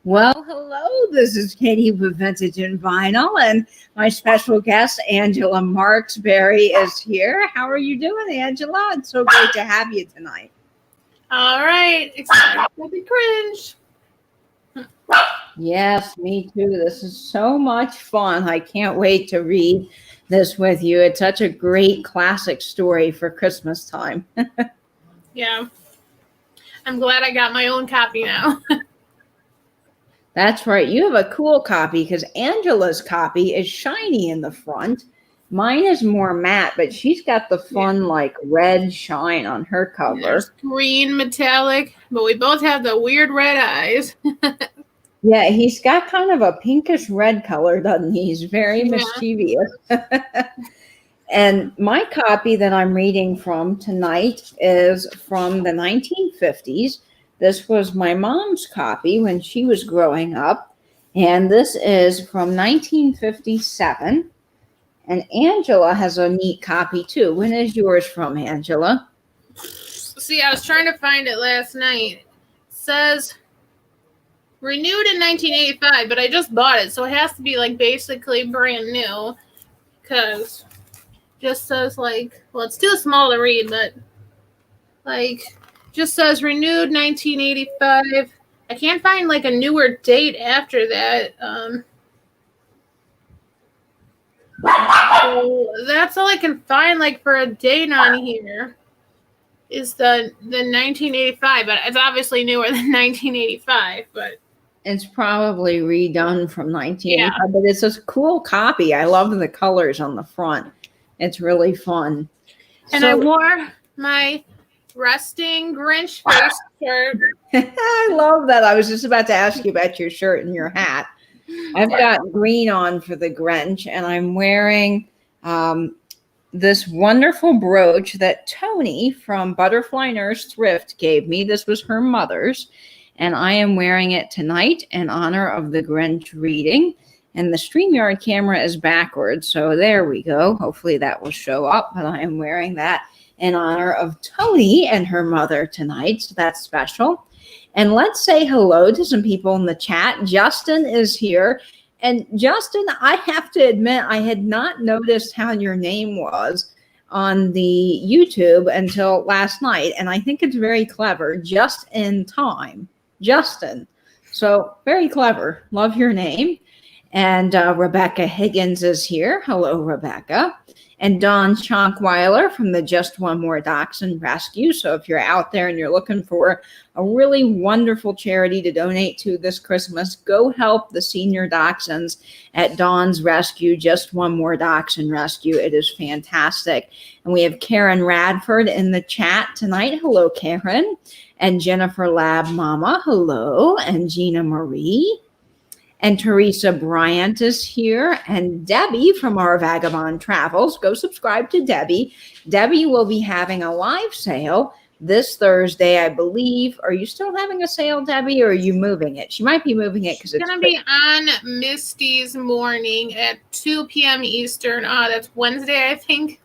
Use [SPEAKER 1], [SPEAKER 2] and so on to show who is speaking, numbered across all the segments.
[SPEAKER 1] Well, hello. This is Katie with Vintage and Vinyl, and my special guest, Angela Marksberry, is here. How are you doing, Angela? It's so great to have you tonight.
[SPEAKER 2] All right, excited for the Grinch.
[SPEAKER 1] Yes, me too. This is so much fun. I can't wait to read this with you. It's such a great classic story for Christmas time.
[SPEAKER 2] Yeah, I'm glad I got my own copy now.
[SPEAKER 1] That's right. You have a cool copy because Angela's copy is shiny in the front. Mine is more matte, but she's got the fun like red shine on her cover.
[SPEAKER 2] There's green metallic, but we both have the weird red eyes.
[SPEAKER 1] Yeah, he's got kind of a pinkish red color, doesn't he? He's very mischievous. And my copy that I'm reading from tonight is from the 1950s. This was my mom's copy when she was growing up. And this is from 1957. And Angela has a neat copy too. When is yours from, Angela?
[SPEAKER 2] See, I was trying to find it last night. It says renewed in 1985, but I just bought it. So it has to be like basically brand new. Because just says like, well, it's too small to read, but like just says renewed 1985. I can't find like a newer date after that. So that's all I can find like for a date on here is the 1985, but it's obviously newer than 1985, but
[SPEAKER 1] it's probably redone from 1985, but it's a cool copy. I love the colors on the front. It's really fun.
[SPEAKER 2] And I wore my resting Grinch face shirt.
[SPEAKER 1] I love that. I was just about to ask you about your shirt and your hat. I've got green on for the Grinch, and I'm wearing this wonderful brooch that Tony from Butterfly Nurse Thrift gave me. This was her mother's, and I am wearing it tonight in honor of the Grinch reading. And the StreamYard camera is backwards, so there we go. Hopefully that will show up, but I am wearing that in honor of Tony and her mother tonight, so that's special. And let's say hello to some people in the chat. Justin is here. And Justin, I have to admit, I had not noticed how your name was on the YouTube until last night. And I think it's very clever, just in time. Justin. So very clever. Love your name. And Rebecca Higgins is here. Hello, Rebecca. And Don Schonkweiler from the Just One More Dachshund Rescue. So if you're out there and you're looking for a really wonderful charity to donate to this Christmas, go help the senior dachshunds at Don's Rescue, Just One More Dachshund Rescue. It is fantastic. And we have Karen Radford in the chat tonight. Hello, Karen. And Jennifer Lab Mama. Hello. And Gina Marie. And Teresa Bryant is here. And Debbie from Our Vagabond Travels. Go subscribe to Debbie. Debbie will be having a live sale this Thursday, I believe. Are you still having a sale, Debbie, or are you moving it? She might be moving it because it's
[SPEAKER 2] going to be on Misty's morning at 2 p.m. Eastern. That's Wednesday, I think.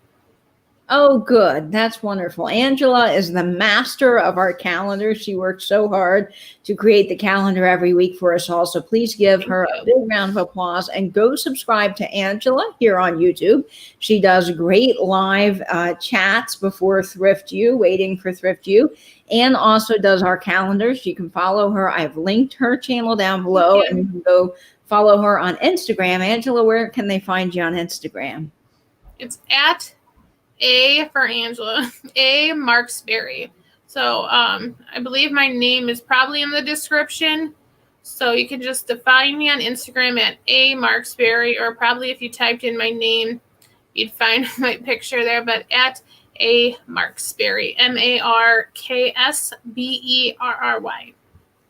[SPEAKER 1] Oh, good. That's wonderful. Angela is the master of our calendar. She works so hard to create the calendar every week for us all. So please give her a big round of applause and go subscribe to Angela here on YouTube. She does great live chats before Thrift You, waiting for Thrift You, and also does our calendars. You can follow her. I've linked her channel down below, and you can go follow her on Instagram. Angela, where can they find you on Instagram?
[SPEAKER 2] It's at A for Angela, A Marksberry. So I believe my name is probably in the description. So you can just find me on Instagram at A Marksberry, or probably if you typed in my name, you'd find my picture there. But at A Marksberry, Marksberry.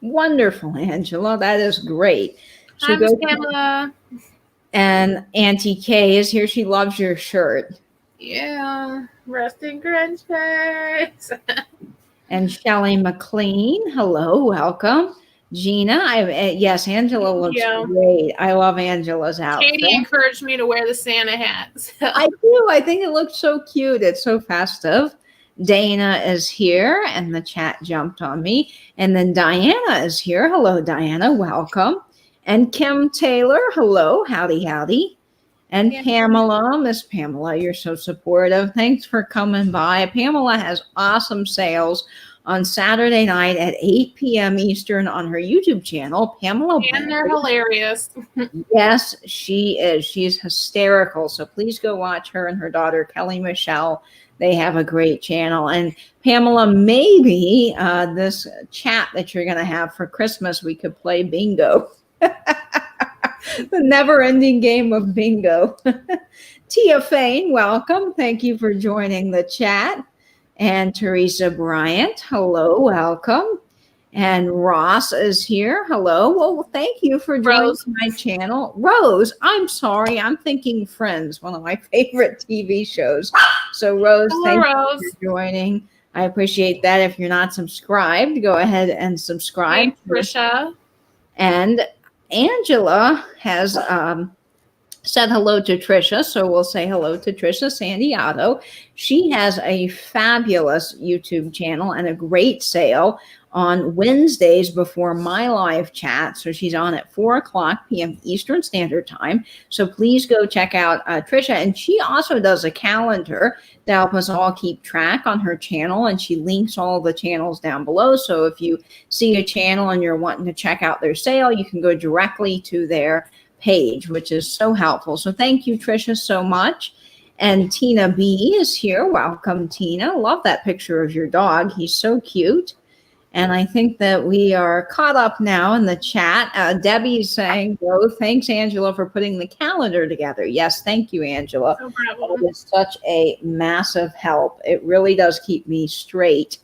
[SPEAKER 1] Wonderful, Angela. That is great.
[SPEAKER 2] Hi, Pamela.
[SPEAKER 1] And Auntie Kay is here. She loves your shirt.
[SPEAKER 2] Yeah, resting Grinch face.
[SPEAKER 1] And Shelly McLean, hello, welcome. Gina, yes, Angela looks great. I love Angela's outfit.
[SPEAKER 2] Katie encouraged me to wear the Santa hat. So.
[SPEAKER 1] I do. I think it looks so cute. It's so festive. Dana is here, and the chat jumped on me. And then Diana is here. Hello, Diana. Welcome. And Kim Taylor. Hello. Howdy, howdy. And
[SPEAKER 2] Yeah.
[SPEAKER 1] Pamela, Miss Pamela, you're so supportive. Thanks for coming by. Pamela has awesome sales on Saturday night at 8 p.m. Eastern on her YouTube channel, Pamela.
[SPEAKER 2] And they're hilarious.
[SPEAKER 1] Yes, she is. She's hysterical. So please go watch her and her daughter, Kelly Michelle. They have a great channel. And Pamela, maybe this chat that you're going to have for Christmas, we could play bingo. The never-ending game of bingo. Tia Fain, welcome. Thank you for joining the chat. And Teresa Bryant, hello, welcome. And Ross is here. Hello. Well, thank you for joining
[SPEAKER 2] Rose.
[SPEAKER 1] my channel. Rose, I'm sorry. I'm thinking Friends, one of my favorite TV shows. So, Rose,
[SPEAKER 2] Hello,
[SPEAKER 1] thank
[SPEAKER 2] Rose.
[SPEAKER 1] you for joining. I appreciate that. If you're not subscribed, go ahead and subscribe.
[SPEAKER 2] Hey, Trisha.
[SPEAKER 1] And Angela has said hello to Trisha, so we'll say hello to Trisha Sandiato. She has a fabulous YouTube channel and a great sale on Wednesdays before my live chat. So she's on at 4:00 p.m. Eastern Standard Time. So please go check out Trisha. And she also does a calendar to help us all keep track on her channel. And she links all the channels down below. So if you see a channel and you're wanting to check out their sale, you can go directly to their page, which is so helpful. So thank you, Trisha, so much. And Tina B is here. Welcome, Tina. Love that picture of your dog. He's so cute. And I think that we are caught up now in the chat. Debbie's saying, oh, thanks, Angela, for putting the calendar together. Yes, thank you, Angela.
[SPEAKER 2] No problem.
[SPEAKER 1] It is such a massive help. It really does keep me straight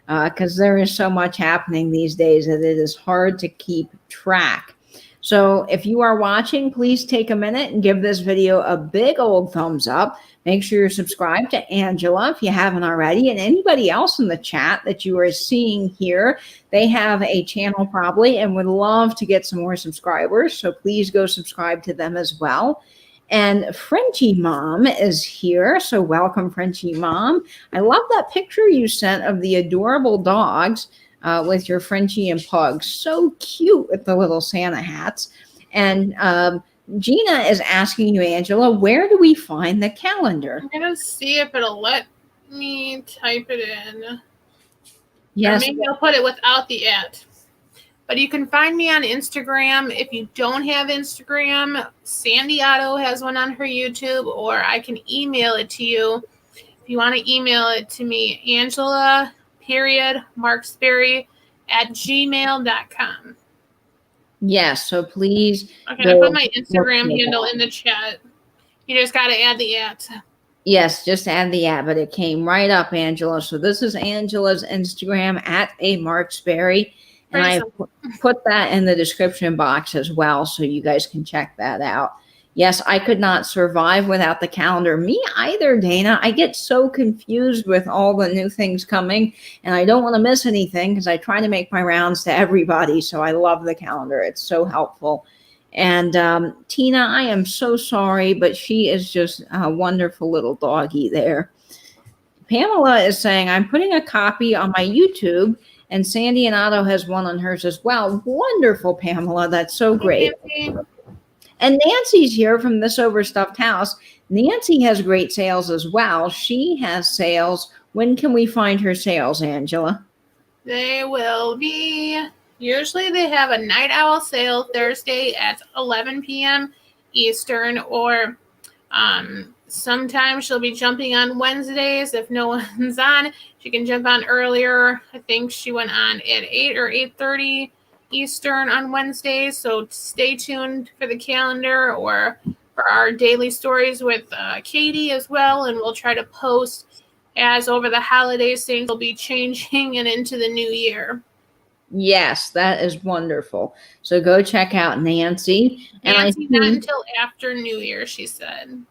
[SPEAKER 1] because there is so much happening these days that it is hard to keep track. So if you are watching, please take a minute and give this video a big old thumbs up. Make sure you're subscribed to Angela if you haven't already. And anybody else in the chat that you are seeing here, they have a channel probably and would love to get some more subscribers. So please go subscribe to them as well. And Frenchie Mom is here. So welcome, Frenchie Mom. I love that picture you sent of the adorable dogs. With your Frenchie and Pug. So cute with the little Santa hats. And Gina is asking you, Angela, where do we find the calendar?
[SPEAKER 2] I'm going to see if it'll let me type it in.
[SPEAKER 1] Yes.
[SPEAKER 2] Or maybe I'll put it without the @ But you can find me on Instagram. If you don't have Instagram, Sandiato has one on her YouTube, or I can email it to you. If you want to email it to me, Angela.Marksberry@gmail.com.
[SPEAKER 1] Yes, so please.
[SPEAKER 2] Okay, I put my Instagram handle in the chat. You just got to add the @
[SPEAKER 1] Yes, just add the @ but it came right up, Angela. So this is Angela's Instagram @Marksberry. And I put that in the description box as well, so you guys can check that out. Yes, I could not survive without the calendar. Me either, Dana. I get so confused with all the new things coming, and I don't want to miss anything because I try to make my rounds to everybody. So I love the calendar. It's so helpful. And Tina, I am so sorry, but she is just a wonderful little doggy there. Pamela is saying, I'm putting a copy on my YouTube, and Sandy and Otto has one on hers as well. Wonderful, Pamela. That's so great. And Nancy's here from This Overstuffed House. Nancy has great sales as well. She has sales. When can we find her sales, Angela?
[SPEAKER 2] They will be, usually they have a night owl sale Thursday at 11 p.m. Eastern, or sometimes she'll be jumping on Wednesdays. If no one's on, she can jump on earlier. I think she went on at 8 or 8:30 Eastern on Wednesdays, so stay tuned for the calendar or for our daily stories with Katie as well, and we'll try to post as over the holidays things will be changing and into the new year.
[SPEAKER 1] Yes, that is wonderful. So go check out Nancy.
[SPEAKER 2] Nancy, not until after New Year, she said.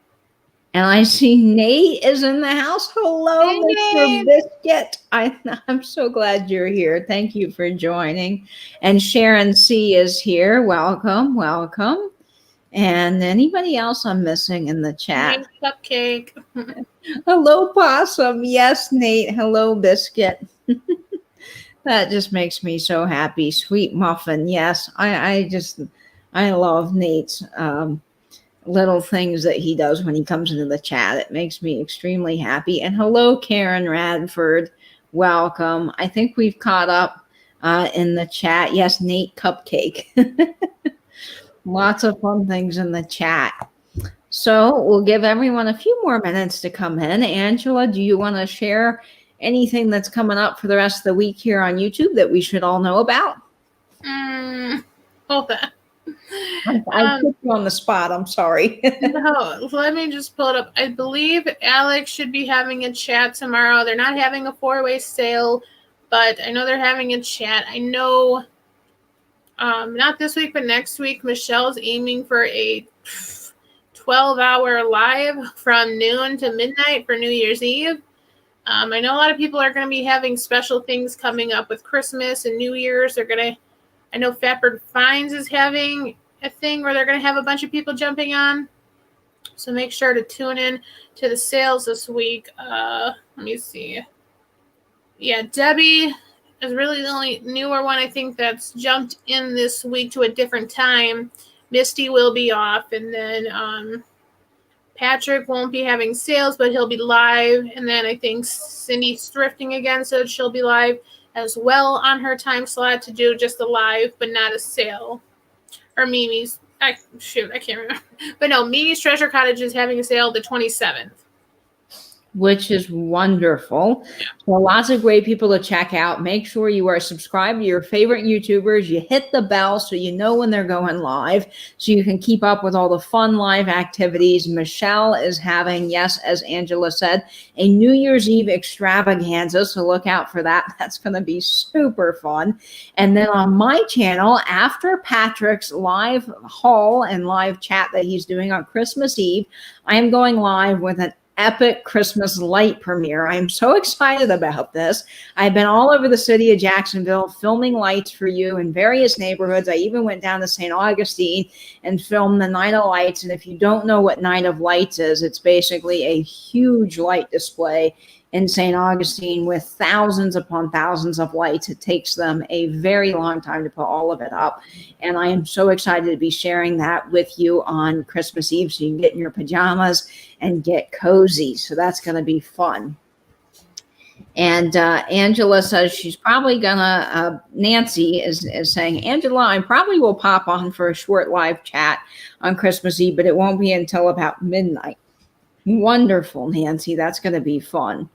[SPEAKER 1] And I see Nate is in the house. Hello,
[SPEAKER 2] hey,
[SPEAKER 1] Mr. Biscuit. I'm so glad you're here. Thank you for joining. And Sharon C. is here. Welcome, welcome. And anybody else I'm missing in the chat?
[SPEAKER 2] Nate Cupcake.
[SPEAKER 1] Hello, Possum. Yes, Nate. Hello, Biscuit. That just makes me so happy. Sweet Muffin. Yes, I love Nate's little things that he does when he comes into the chat. It makes me extremely happy. And hello, Karen Radford. Welcome. I think we've caught up in the chat. Yes, Nate Cupcake. Lots of fun things in the chat. So we'll give everyone a few more minutes to come in. Angela, do you want to share anything that's coming up for the rest of the week here on YouTube that we should all know about?
[SPEAKER 2] Hold on.
[SPEAKER 1] I put you on the spot. I'm sorry.
[SPEAKER 2] No, let me just pull it up. I believe Alex should be having a chat tomorrow. They're not having a 4-way sale, but I know they're having a chat. I know not this week, but next week, Michelle's aiming for a 12-hour live from noon to midnight for New Year's Eve. I know a lot of people are going to be having special things coming up with Christmas and New Year's. I know Fatbird Finds is having a thing where they're going to have a bunch of people jumping on. So make sure to tune in to the sales this week. Let me see. Yeah, Debbie is really the only newer one I think that's jumped in this week to a different time. Misty will be off, and then Patrick won't be having sales, but he'll be live. And then I think Cindy's thrifting again, so she'll be live as well on her time slot to do just a live, but not a sale. Or Mimi's. I can't remember. But no, Mimi's Treasure Cottage is having a sale the 27th.
[SPEAKER 1] Which is wonderful. So lots of great people to check out. Make sure you are subscribed to your favorite YouTubers. You hit the bell so you know when they're going live, so you can keep up with all the fun live activities. Michelle is having, yes, as Angela said, a New Year's Eve extravaganza, so look out for that. That's going to be super fun. And then on my channel, after Patrick's live haul and live chat that he's doing on Christmas Eve, I am going live with an epic Christmas light premiere. I'm so excited about this. I've been all over the city of Jacksonville filming lights for you in various neighborhoods. I even went down to St. Augustine and filmed the Night of Lights. And if you don't know what Night of Lights is, it's basically a huge light display in St. Augustine with thousands upon thousands of lights. It takes them a very long time to put all of it up. And I am so excited to be sharing that with you on Christmas Eve so you can get in your pajamas and get cozy. So that's going to be fun. And Angela says she's probably gonna, Nancy is saying, Angela, I probably will pop on for a short live chat on Christmas Eve, but it won't be until about midnight. Wonderful, Nancy. That's going to be fun.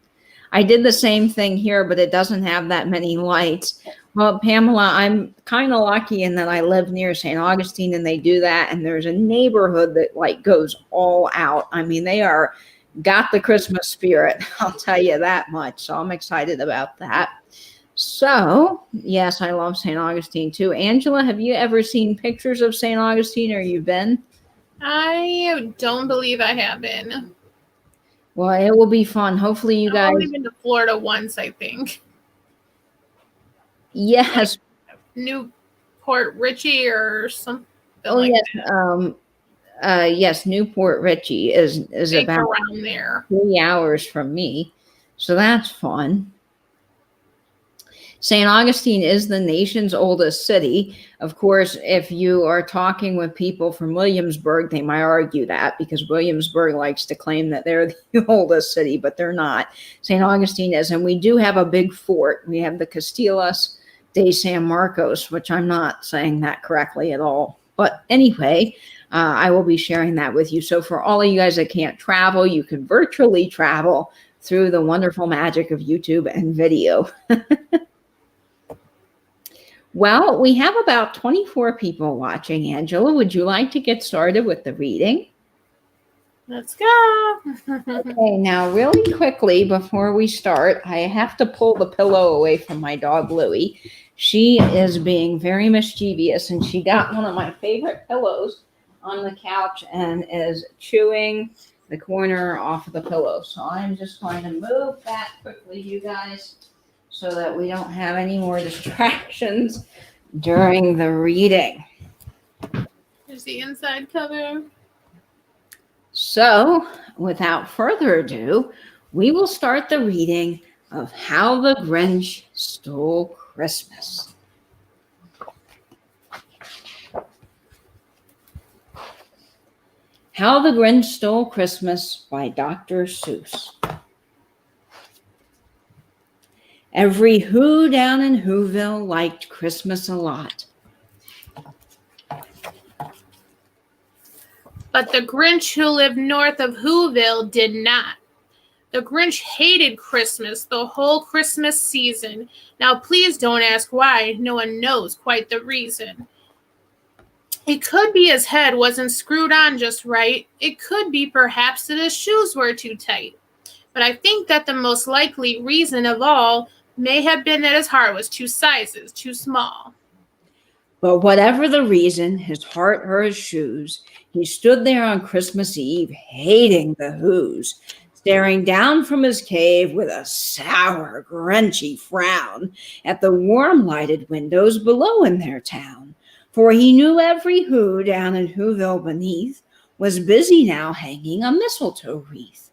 [SPEAKER 1] I did the same thing here, but it doesn't have that many lights. Well, Pamela, I'm kind of lucky in that I live near St. Augustine and they do that. And there's a neighborhood that like goes all out. I mean, they are got the Christmas spirit. I'll tell you that much. So I'm excited about that. So yes, I love St. Augustine too. Angela, have you ever seen pictures of St. Augustine or you've been?
[SPEAKER 2] I don't believe I have been.
[SPEAKER 1] Well, it will be fun. Hopefully you guys.
[SPEAKER 2] I've only been to Florida once, I think.
[SPEAKER 1] Yes.
[SPEAKER 2] Like Newport Richie or something.
[SPEAKER 1] Oh
[SPEAKER 2] like
[SPEAKER 1] yes. That. Yes, Newport Richie is about
[SPEAKER 2] around there.
[SPEAKER 1] 3 hours from me. So that's fun. St. Augustine is the nation's oldest city. Of course, if you are talking with people from Williamsburg, they might argue that because Williamsburg likes to claim that they're the oldest city, but they're not. St. Augustine is, and we do have a big fort. We have the Castillas de San Marcos, which I'm not saying that correctly at all. But anyway, I will be sharing that with you. So for all of you guys that can't travel, you can virtually travel through the wonderful magic of YouTube and video. Well, we have about 24 people watching. Angela, would you like to get started with the reading?
[SPEAKER 2] Let's go.
[SPEAKER 1] Okay, now really quickly before we start, I have to pull the pillow away from my dog, Louie. She is being very mischievous, and she got one of my favorite pillows on the couch and is chewing the corner off of the pillow. So I'm just going to move that quickly, you guys, so that we don't have any more distractions during the reading.
[SPEAKER 2] There's the inside cover.
[SPEAKER 1] So, without further ado, we will start the reading of How the Grinch Stole Christmas. How the Grinch Stole Christmas by Dr. Seuss. Every Who down in Whoville liked Christmas a lot.
[SPEAKER 2] But the Grinch who lived north of Whoville did not. The Grinch hated Christmas the whole Christmas season. Now please don't ask why. No one knows quite the reason. It could be his head wasn't screwed on just right. It could be perhaps that his shoes were too tight. But I think that the most likely reason of all may have been that his heart was 2 sizes too small.
[SPEAKER 1] But whatever the reason, his heart or his shoes, he stood there on Christmas Eve, hating the Whos, staring down from his cave with a sour, Grinchy frown at the warm-lighted windows below in their town. For he knew every Who down in Whoville beneath was busy now hanging a mistletoe wreath.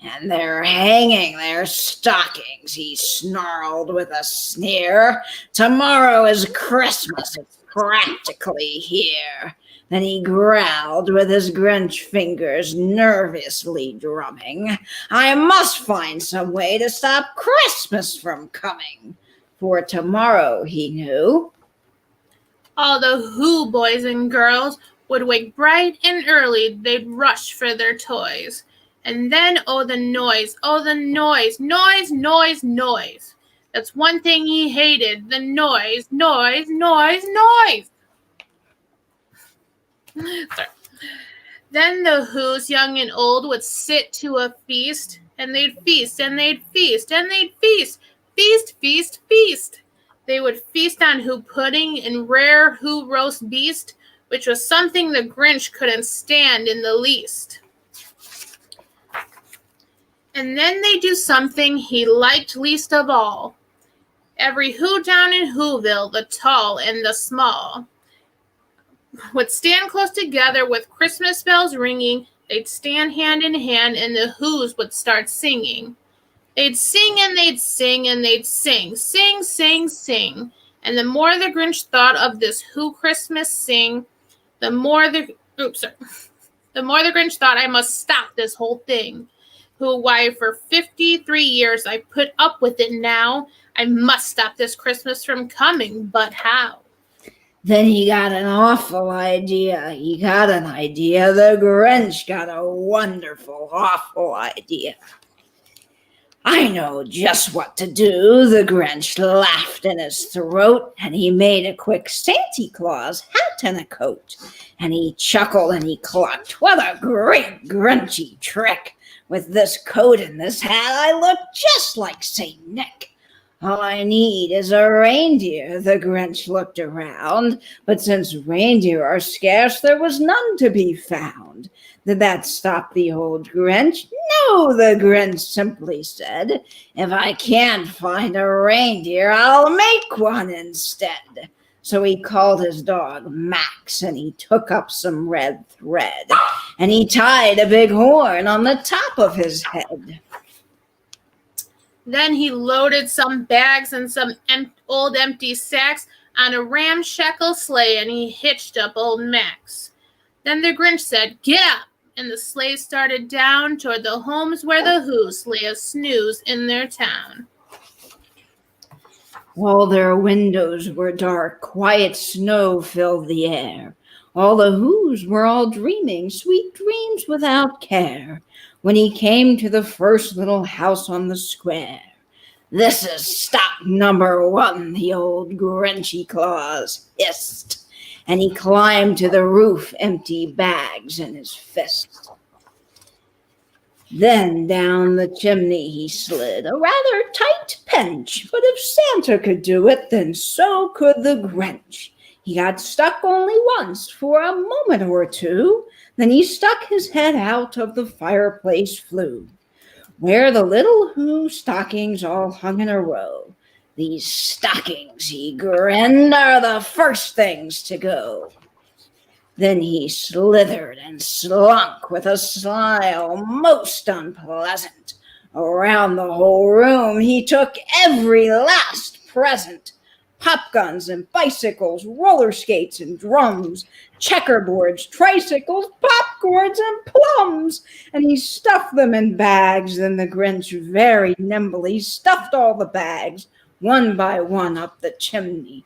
[SPEAKER 1] And they're hanging their stockings, he snarled with a sneer. Tomorrow is Christmas, it's practically here. Then he growled with his Grinch fingers nervously drumming. I must find some way to stop Christmas from coming. For tomorrow, he knew,
[SPEAKER 2] all the Who boys and girls would wake bright and early. They'd rush for their toys. And then, oh, the noise, noise, noise, noise. That's one thing he hated, the noise, noise, noise, noise. Sorry. Then the Whos, young and old, would sit to a feast, and they'd feast, and they'd feast, and they'd feast, feast, feast, feast. They would feast on Who pudding and rare Who roast beast, which was something the Grinch couldn't stand in the least. And then they do something he liked least of all. Every Who down in Whoville, the tall and the small, would stand close together with Christmas bells ringing. They'd stand hand in hand, and the Whos would start singing. They'd sing and they'd sing and they'd sing, sing, sing, sing. And the more the Grinch thought of this Who Christmas sing, the more the Grinch thought, I must stop this whole thing. Who, why, for 53 years I put up with it now. I must stop this Christmas from coming, but how?
[SPEAKER 1] Then he got an awful idea. The Grinch got a wonderful, awful idea. I know just what to do. The Grinch laughed in his throat, and he made a quick Santa Claus hat and a coat. And he chuckled and he clucked. What a great Grinchy trick! With this coat and this hat, I look just like St. Nick. All I need is a reindeer. The Grinch looked around, but since reindeer are scarce, there was none to be found. Did that stop the old Grinch? No, the Grinch simply said, if I can't find a reindeer, I'll make one instead. So he called his dog Max, and he took up some red thread, and he tied a big horn on the top of his head.
[SPEAKER 2] Then he loaded some bags and some old empty sacks on a ramshackle sleigh, and he hitched up old Max. Then the Grinch said, get up, and the sleigh started down toward the homes where the Whos lay a snooze in their town.
[SPEAKER 1] All their windows were dark, quiet snow filled the air. All the Whos were all dreaming sweet dreams without care. When he came to the first little house on the square, this is stop number 1, the old Grinchy Claus hissed. And he climbed to the roof, empty bags in his fist. Then down the chimney he slid, a rather tight pinch, but if Santa could do it, then so could the Grinch. He got stuck only once for a moment or two, then he stuck his head out of the fireplace flue, where the little Who stockings all hung in a row. These stockings, he grinned, are the first things to go. Then he slithered and slunk with a smile most unpleasant. Around the whole room he took every last present. Pop guns and bicycles, roller skates and drums, checkerboards, tricycles, popcorns and plums. And he stuffed them in bags. Then the Grinch very nimbly stuffed all the bags, one by one, up the chimney.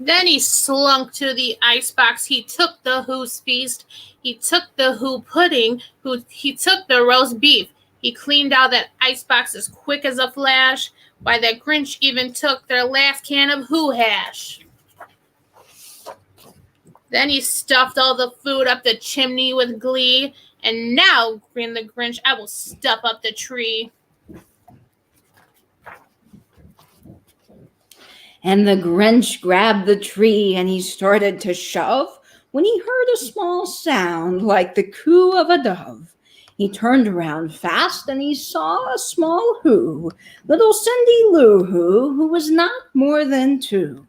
[SPEAKER 2] Then he slunk to the icebox. He took the Who's feast. He took the Who pudding. He took the roast beef. He cleaned out that icebox as quick as a flash. Why, that Grinch even took their last can of Who hash. Then he stuffed all the food up the chimney with glee. And now, grinned the Grinch, I will stuff up the tree.
[SPEAKER 1] And the Grinch grabbed the tree and he started to shove when he heard a small sound like the coo of a dove. He turned around fast and he saw a small Who, little Cindy Lou who was not more than 2.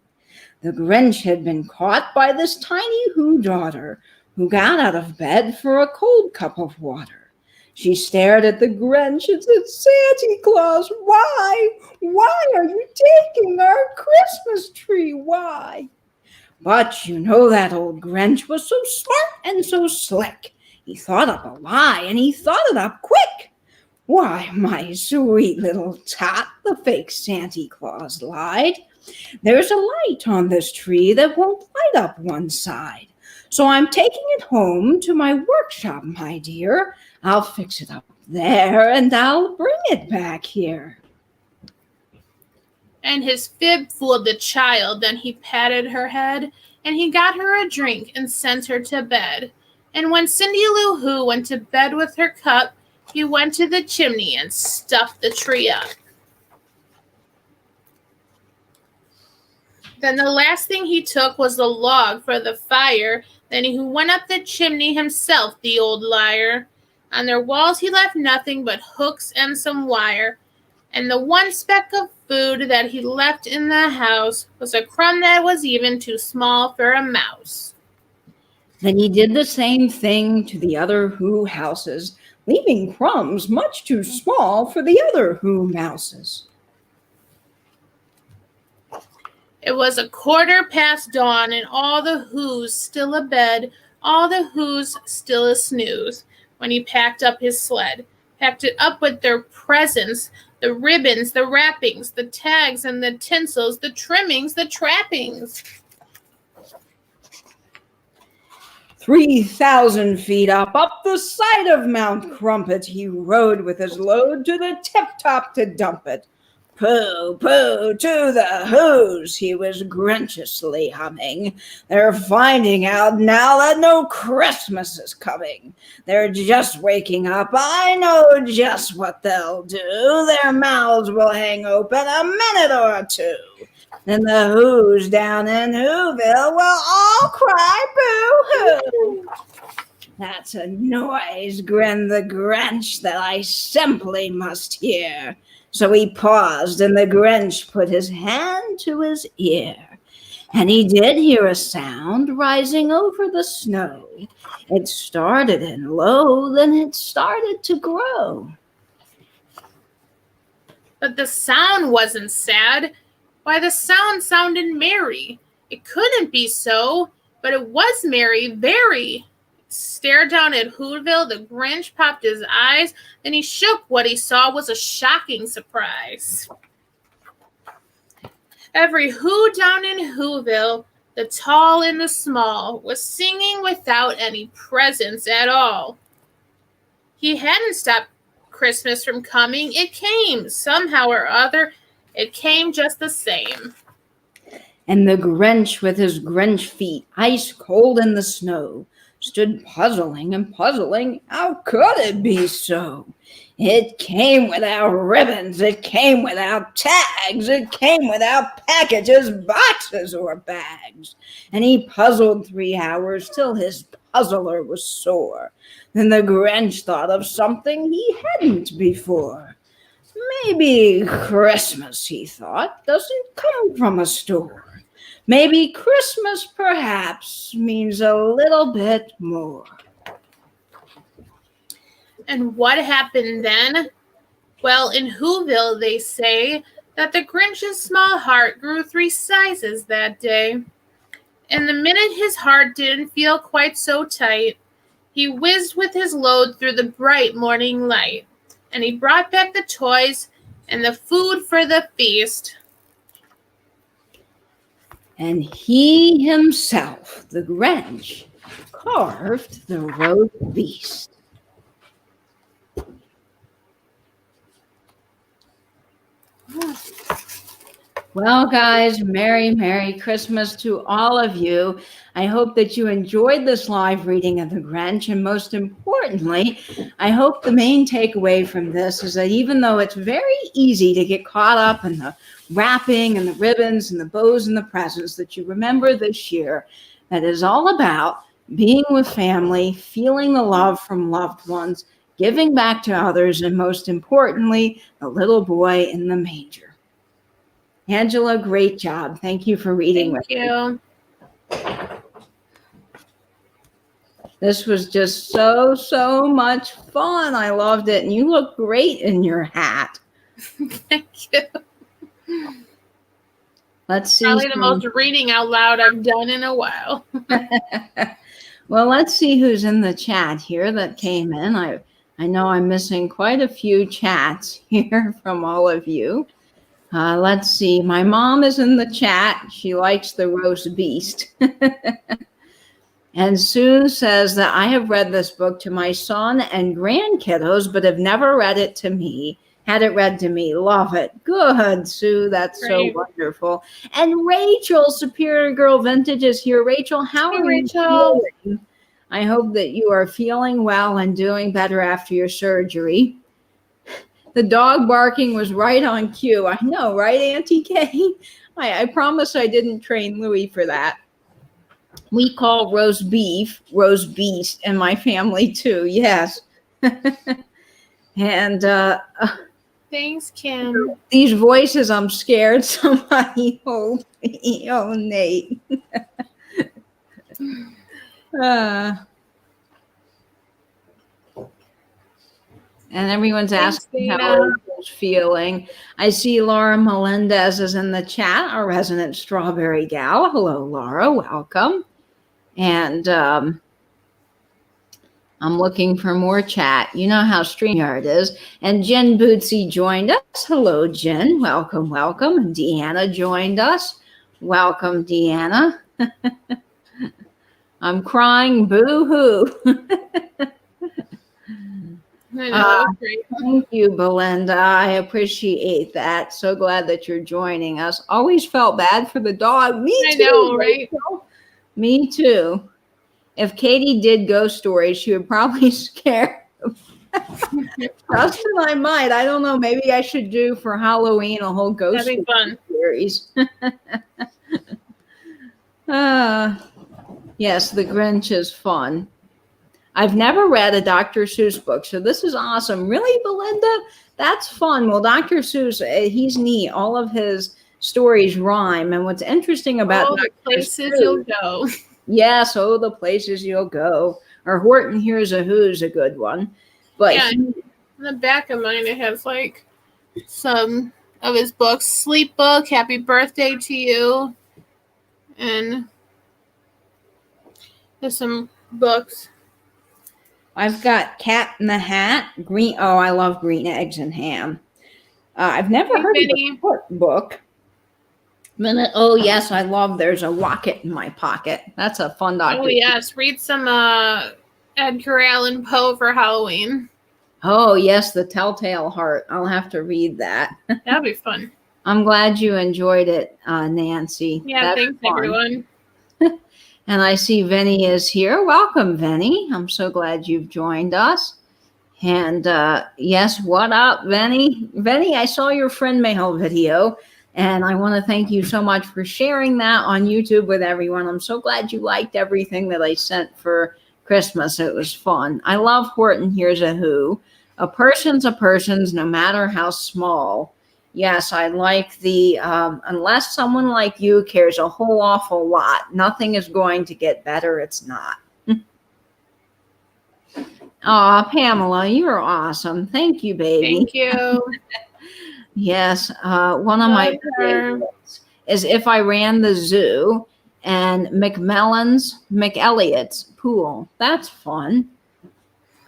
[SPEAKER 1] The Grinch had been caught by this tiny Who daughter who got out of bed for a cold cup of water. She stared at the Grinch and said, "Santa Claus, why? Why are you taking our Christmas tree? Why?" But you know that old Grinch was so smart and so slick. He thought up a lie, and he thought it up quick. "Why, my sweet little tot," the fake Santa Claus lied, "there's a light on this tree that won't light up one side. So I'm taking it home to my workshop, my dear. I'll fix it up there, and I'll bring it back here."
[SPEAKER 2] And his fib fooled the child. Then he patted her head, and he got her a drink and sent her to bed. And when Cindy Lou Who went to bed with her cup, he went to the chimney and stuffed the tree up. Then the last thing he took was the log for the fire. Then he went up the chimney himself, the old liar. On their walls he left nothing but hooks and some wire. And the one speck of food that he left in the house was a crumb that was even too small for a mouse.
[SPEAKER 1] Then he did the same thing to the other Who houses, leaving crumbs much too small for the other Who mouses.
[SPEAKER 2] It was 1/4 dawn, and all the Who's still abed, all the Who's still a snooze, when he packed up his sled, packed it up with their presents, the ribbons, the wrappings, the tags and the tinsels, the trimmings, the trappings.
[SPEAKER 1] 3,000 feet up the side of Mount Crumpet, he rode with his load to the tip-top to dump it. "Pooh, pooh, to the Who's," he was grinchiously humming. "They're finding out now that no Christmas is coming. They're just waking up. I know just what they'll do. Their mouths will hang open a minute or two. Then the Who's down in Whoville will all cry boo-hoo." "That's a noise," grinned the Grinch, "that I simply must hear." So he paused, and the Grinch put his hand to his ear. And he did hear a sound rising over the snow. It started in low, then it started to grow.
[SPEAKER 2] But the sound wasn't sad. Why, the sound sounded merry. It couldn't be so, but it was merry, very. Stared down at Whoville, the Grinch popped his eyes, then he shook. What he saw was a shocking surprise. Every Who down in Whoville, the tall and the small, was singing without any presents at all. He hadn't stopped Christmas from coming. It came, somehow or other. It came just the same.
[SPEAKER 1] And the Grinch, with his Grinch feet ice cold in the snow, stood puzzling and puzzling. How could it be so? It came without ribbons, it came without tags, it came without packages, boxes, or bags. And he puzzled 3 hours till his puzzler was sore. Then the Grinch thought of something he hadn't before. Maybe Christmas, he thought, doesn't come from a store. Maybe Christmas perhaps means a little bit more.
[SPEAKER 2] And what happened then? Well, in Whoville, they say that the Grinch's small heart grew 3 sizes that day. And the minute his heart didn't feel quite so tight, he whizzed with his load through the bright morning light. And he brought back the toys and the food for the feast.
[SPEAKER 1] And he himself, the Grinch, carved the roast beast. Well, guys, Merry, Merry Christmas to all of you. I hope that you enjoyed this live reading of The Grinch. And most importantly, I hope the main takeaway from this is that even though it's very easy to get caught up in the wrapping and the ribbons and the bows and the presents, that you remember this year that is all about being with family, feeling the love from loved ones, giving back to others, and most importantly, the little boy in the manger. Angela, great job. Thank you for reading with me.
[SPEAKER 2] Thank you.
[SPEAKER 1] This was just so much fun. I loved it. And you look great in your hat.
[SPEAKER 2] Thank you.
[SPEAKER 1] Let's see.
[SPEAKER 2] Probably the most reading out loud I've done in a while.
[SPEAKER 1] Well, let's see who's in the chat here that came in. I know I'm missing quite a few chats here from all of you. Let's see. My mom is in the chat. She likes the roast beast. And Sue says that I have read this book to my son and grandkiddos, but have never read it to me. Had it read to me. Love it. Good, Sue. That's
[SPEAKER 2] Great.
[SPEAKER 1] So wonderful. And Rachel, Superior Girl Vintage, is here. Rachel, how are
[SPEAKER 2] Rachel.
[SPEAKER 1] you feeling? I hope that you are feeling well and doing better after your surgery. The dog barking was right on cue. I know, right, Auntie Kay? I promise I didn't train Louie for that. We call roast beef roast beast in my family too. Yes. And
[SPEAKER 2] Thanks, Kim.
[SPEAKER 1] these voices, I'm scared somebody hold me. Oh, Nate. And everyone's asking how everyone's feeling. I see Laura Melendez is in the chat, our resident strawberry gal. Hello, Laura. Welcome. And I'm looking for more chat. You know how StreamYard is. And Jen Bootsy joined us. Hello, Jen. Welcome, welcome. And Deanna joined us. Welcome, Deanna. I'm crying. Boo-hoo.
[SPEAKER 2] I know, that was great.
[SPEAKER 1] Thank you, Belinda. I appreciate that. So glad that you're joining us. Always felt bad for the dog. Me too.
[SPEAKER 2] I know, right?
[SPEAKER 1] Rachel. Me too. If Katie did ghost stories, she would probably scare him. Justin, I might. I don't know. Maybe I should do for Halloween a whole ghost
[SPEAKER 2] That'd be fun.
[SPEAKER 1] series. Yes, The Grinch is fun. I've never read a Dr. Seuss book, so this is awesome. Really, Belinda? That's fun. Well, Dr. Seuss, he's neat. All of his stories rhyme. And what's interesting about
[SPEAKER 2] the places
[SPEAKER 1] Seuss,
[SPEAKER 2] you'll go.
[SPEAKER 1] Yes, oh, the places you'll go. Or Horton Hears a Who's a good one. But
[SPEAKER 2] yeah, in the back of mine, it has like some of his books. Sleep Book, Happy Birthday to You, and there's some books.
[SPEAKER 1] I've got Cat in the Hat, Green. Oh, I love Green Eggs and Ham. I've never heard of the book. Oh, yes, I love There's a Rocket in My Pocket. That's a fun Dr.
[SPEAKER 2] Oh, yes. Read some Edgar Allan Poe for Halloween.
[SPEAKER 1] Oh, yes, The Telltale Heart. I'll have to read that.
[SPEAKER 2] That'd be fun.
[SPEAKER 1] I'm glad you enjoyed it, Nancy.
[SPEAKER 2] Yeah, thanks, everyone.
[SPEAKER 1] And I see Vinny is here. Welcome, Vinny. I'm so glad you've joined us. And yes, what up, Vinny? Vinny, I saw your friend mail video, and I want to thank you so much for sharing that on YouTube with everyone. I'm so glad you liked everything that I sent for Christmas. It was fun. I love Horton Hears a Who. A person's no matter how small. Yes, I like the unless someone like you cares a whole awful lot, nothing is going to get better. It's not. Aw, Pamela, you're awesome. Thank you, baby.
[SPEAKER 2] Thank you.
[SPEAKER 1] Yes, one of my
[SPEAKER 2] Love her.
[SPEAKER 1] favorites is If I Ran the Zoo and McElliot's Pool. That's fun.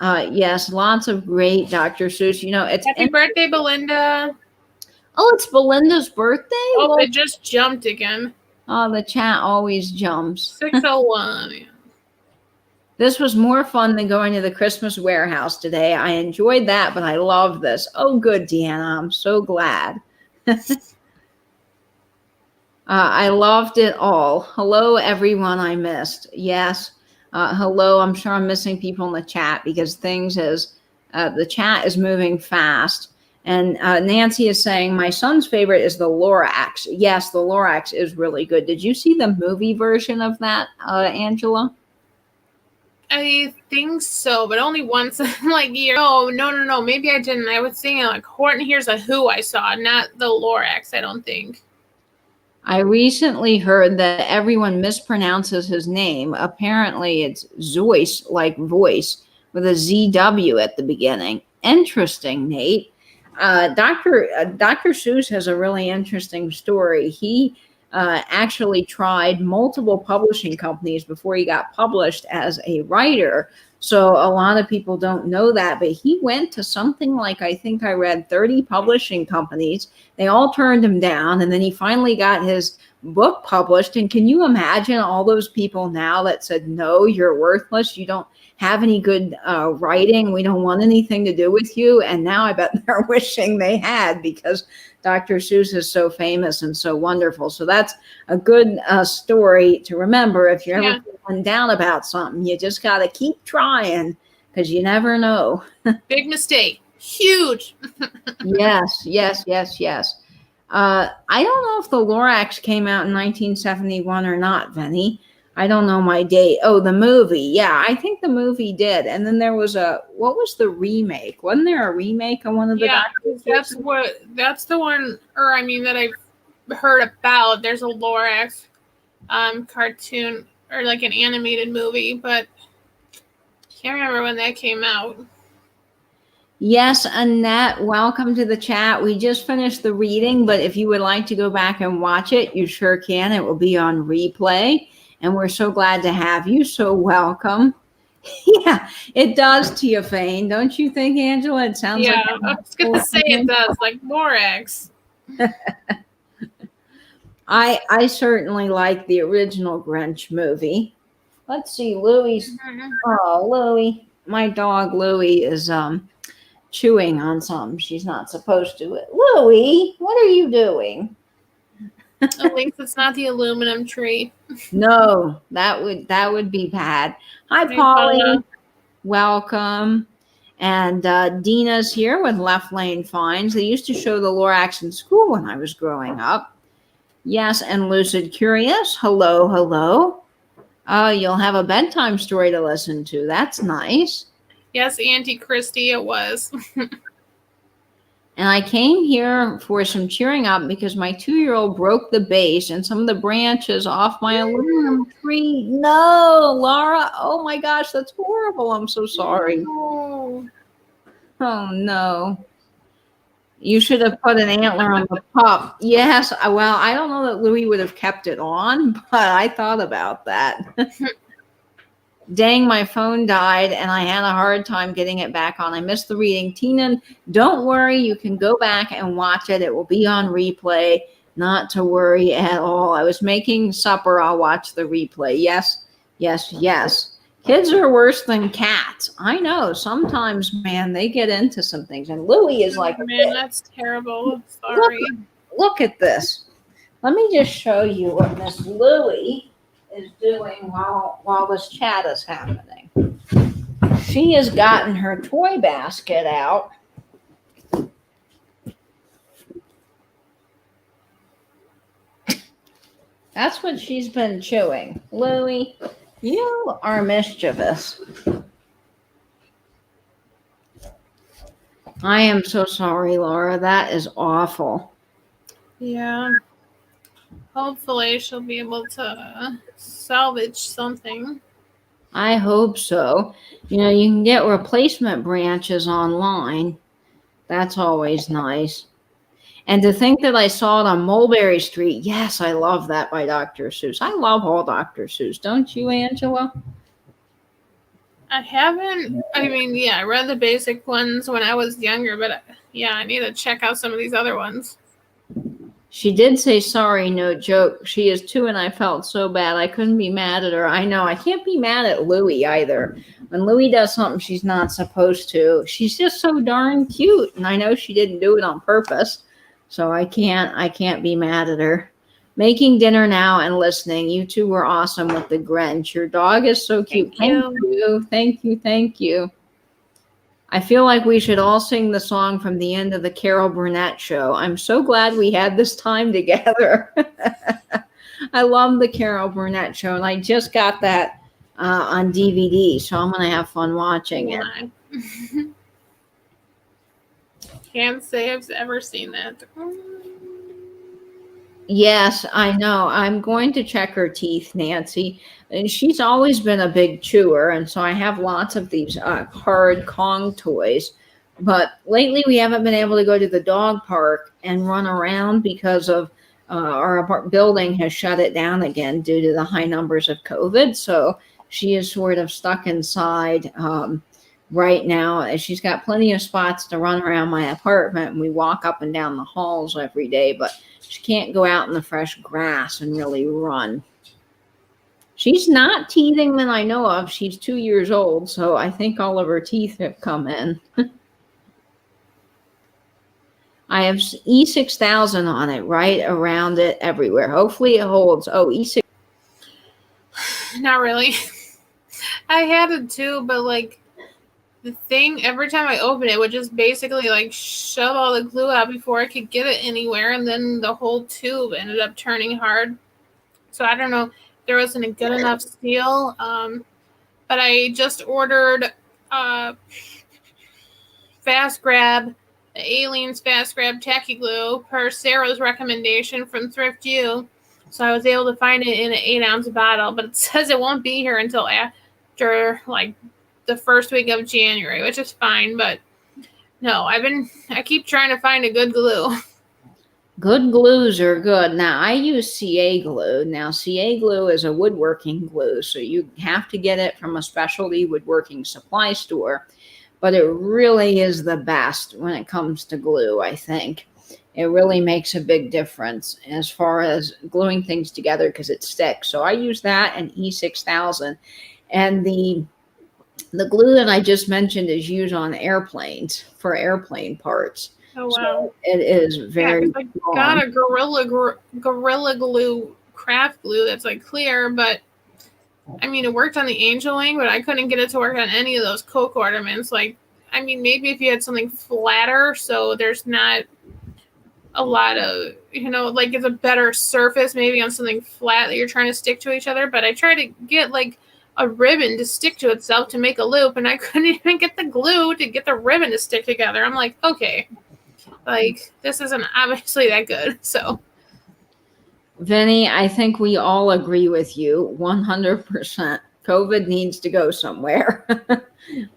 [SPEAKER 1] Yes, lots of great Dr. Seuss. You know,
[SPEAKER 2] Happy birthday, Belinda.
[SPEAKER 1] Oh, it's Belinda's birthday?
[SPEAKER 2] Oh,
[SPEAKER 1] Well,
[SPEAKER 2] it just jumped again.
[SPEAKER 1] oh, the chat always jumps.
[SPEAKER 2] 6:01.
[SPEAKER 1] This was more fun than going to the Christmas warehouse today. I enjoyed that, but I love this. Oh, good, Deanna. I'm so glad. I loved it all. Hello, everyone I missed. Yes. Hello. I'm sure I'm missing people in the chat because the chat is moving fast. And Nancy is saying, my son's favorite is the Lorax. Yes, the Lorax is really good. Did you see the movie version of that, Angela?
[SPEAKER 2] I think so, but only once. Like, no. Maybe I didn't. I was thinking like Horton Hears a Who I saw, not the Lorax, I don't think.
[SPEAKER 1] I recently heard that everyone mispronounces his name. Apparently it's Zeus, like voice, with a ZW at the beginning. Interesting, Nate. Dr. Seuss has a really interesting story. He actually tried multiple publishing companies before he got published as a writer. So a lot of people don't know that, but he went to something like, I think I read 30 publishing companies. They all turned him down, and then he finally got his book published. And can you imagine all those people now that said, no, you're worthless. You don't have any good writing. We don't want anything to do with you. And now I bet they're wishing they had, because Dr. Seuss is so famous and so wonderful. So that's a good story to remember. If you're ever feeling down about something, you just got to keep trying, because you never know.
[SPEAKER 2] Big mistake. Huge.
[SPEAKER 1] Yes. I don't know if the Lorax came out in 1971 or not, Vinny. I don't know my date. Oh, the movie. Yeah, I think the movie did. And then there was what was the remake? Wasn't there a remake on one of the doctors?
[SPEAKER 2] That's the one, or I mean, that I've heard about. There's a Lorax cartoon, or like an animated movie, but can't remember when that came out.
[SPEAKER 1] Yes, Annette, welcome to the chat. We just finished the reading, but if you would like to go back and watch it, you sure can. It will be on replay, and we're so glad to have you. So welcome. Yeah, it does to you, Fane. Don't you think, Angela? It sounds like...
[SPEAKER 2] Yeah, I was going to say it does, like Lorax.
[SPEAKER 1] I certainly like the original Grinch movie. Let's see, Louie's... Oh, Louie. My dog, Louie, is... chewing on something she's not supposed to. Louie, what are you doing?
[SPEAKER 2] At least it's not the aluminum tree.
[SPEAKER 1] No, that would be bad. Hi, Polly. Welcome. And Dina's here with Left Lane Finds. They used to show the Lorax in school when I was growing up. Yes, and Lucid Curious. Hello. You'll have a bedtime story to listen to. That's nice.
[SPEAKER 2] Yes, Auntie Christy, it was.
[SPEAKER 1] And I came here for some cheering up because my 2-year-old broke the base and some of the branches off my aluminum tree. No, Laura. Oh my gosh, that's horrible. I'm so sorry.
[SPEAKER 2] No.
[SPEAKER 1] Oh no. You should have put an antler on the pup. Yes. Well, I don't know that Louie would have kept it on, but I thought about that. Dang, my phone died and I had a hard time getting it back on. I missed the reading. Tina, don't worry. You can go back and watch it. It will be on replay. Not to worry at all. I was making supper. I'll watch the replay. Yes. Kids are worse than cats. I know. Sometimes, man, they get into some things. And Louie is like,
[SPEAKER 2] man, that's terrible. Sorry.
[SPEAKER 1] Look at this. Let me just show you what Miss Louie is doing while this chat is happening. She has gotten her toy basket out. That's what she's been chewing. Louie, you are mischievous. I am so sorry, Laura. That is awful.
[SPEAKER 2] Yeah. Hopefully she'll be able to salvage something.
[SPEAKER 1] I hope so. You know, you can get replacement branches online. That's always nice. And to think that I saw it on Mulberry Street, yes, I love that by Dr. Seuss. I love all Dr. Seuss, don't you, Angela?
[SPEAKER 2] I haven't, I mean, yeah, I read the basic ones when I was younger, but yeah, I need to check out some of these other ones.
[SPEAKER 1] She did say sorry, no joke. She is too, and I felt so bad. I couldn't be mad at her. I know. I can't be mad at Louie either. When Louie does something she's not supposed to, she's just so darn cute. And I know she didn't do it on purpose. So I can't be mad at her. Making dinner now and listening. You two were awesome with the Grinch. Your dog is so cute.
[SPEAKER 2] Thank you.
[SPEAKER 1] Thank you. I feel like we should all sing the song from the end of the Carol Burnett show. I'm so glad we had this time together. I love the Carol Burnett show, and I just got that on DVD, so I'm going to have fun watching it.
[SPEAKER 2] Can't say I've ever seen that.
[SPEAKER 1] Yes, I know. I'm going to check her teeth, Nancy. And she's always been a big chewer, and so I have lots of these hard Kong toys. But lately, we haven't been able to go to the dog park and run around because of our building has shut it down again due to the high numbers of COVID. So she is sort of stuck inside right now. She's got plenty of spots to run around my apartment, and we walk up and down the halls every day, but she can't go out in the fresh grass and really run. She's not teething that I know of. She's 2 years old, so I think all of her teeth have come in. I have E6000 on it, right around it, everywhere. Hopefully it holds. Oh, E6.
[SPEAKER 2] Not really. I had it too, but like the thing, every time I open it, would just basically like shove all the glue out before I could get it anywhere, and then the whole tube ended up turning hard. So I don't know. There wasn't a good enough seal, but I just ordered Fast Grab, the Aliens Fast Grab Tacky Glue per Sarah's recommendation from Thrift U. So I was able to find it in an 8-ounce bottle, but it says it won't be here until after like the first week of January, which is fine. But no, I keep trying to find a good glue.
[SPEAKER 1] Good glues are good. Now, I use CA glue. Now, CA glue is a woodworking glue, so you have to get it from a specialty woodworking supply store. But it really is the best when it comes to glue, I think. It really makes a big difference as far as gluing things together because it sticks. So I use that and E6000. And the glue that I just mentioned is used on airplanes for airplane parts.
[SPEAKER 2] Oh, wow.
[SPEAKER 1] So it is very
[SPEAKER 2] I got a Gorilla Glue craft glue that's like clear, but I mean, it worked on the angel wing, but I couldn't get it to work on any of those Coke ornaments. Like, I mean, maybe if you had something flatter, so there's not a lot of, like it's a better surface maybe on something flat that you're trying to stick to each other. But I tried to get like a ribbon to stick to itself to make a loop, and I couldn't even get the glue to get the ribbon to stick together. I'm like, okay. Like, this isn't obviously that good, so.
[SPEAKER 1] Vinny, I think we all agree with you 100%. COVID needs to go somewhere.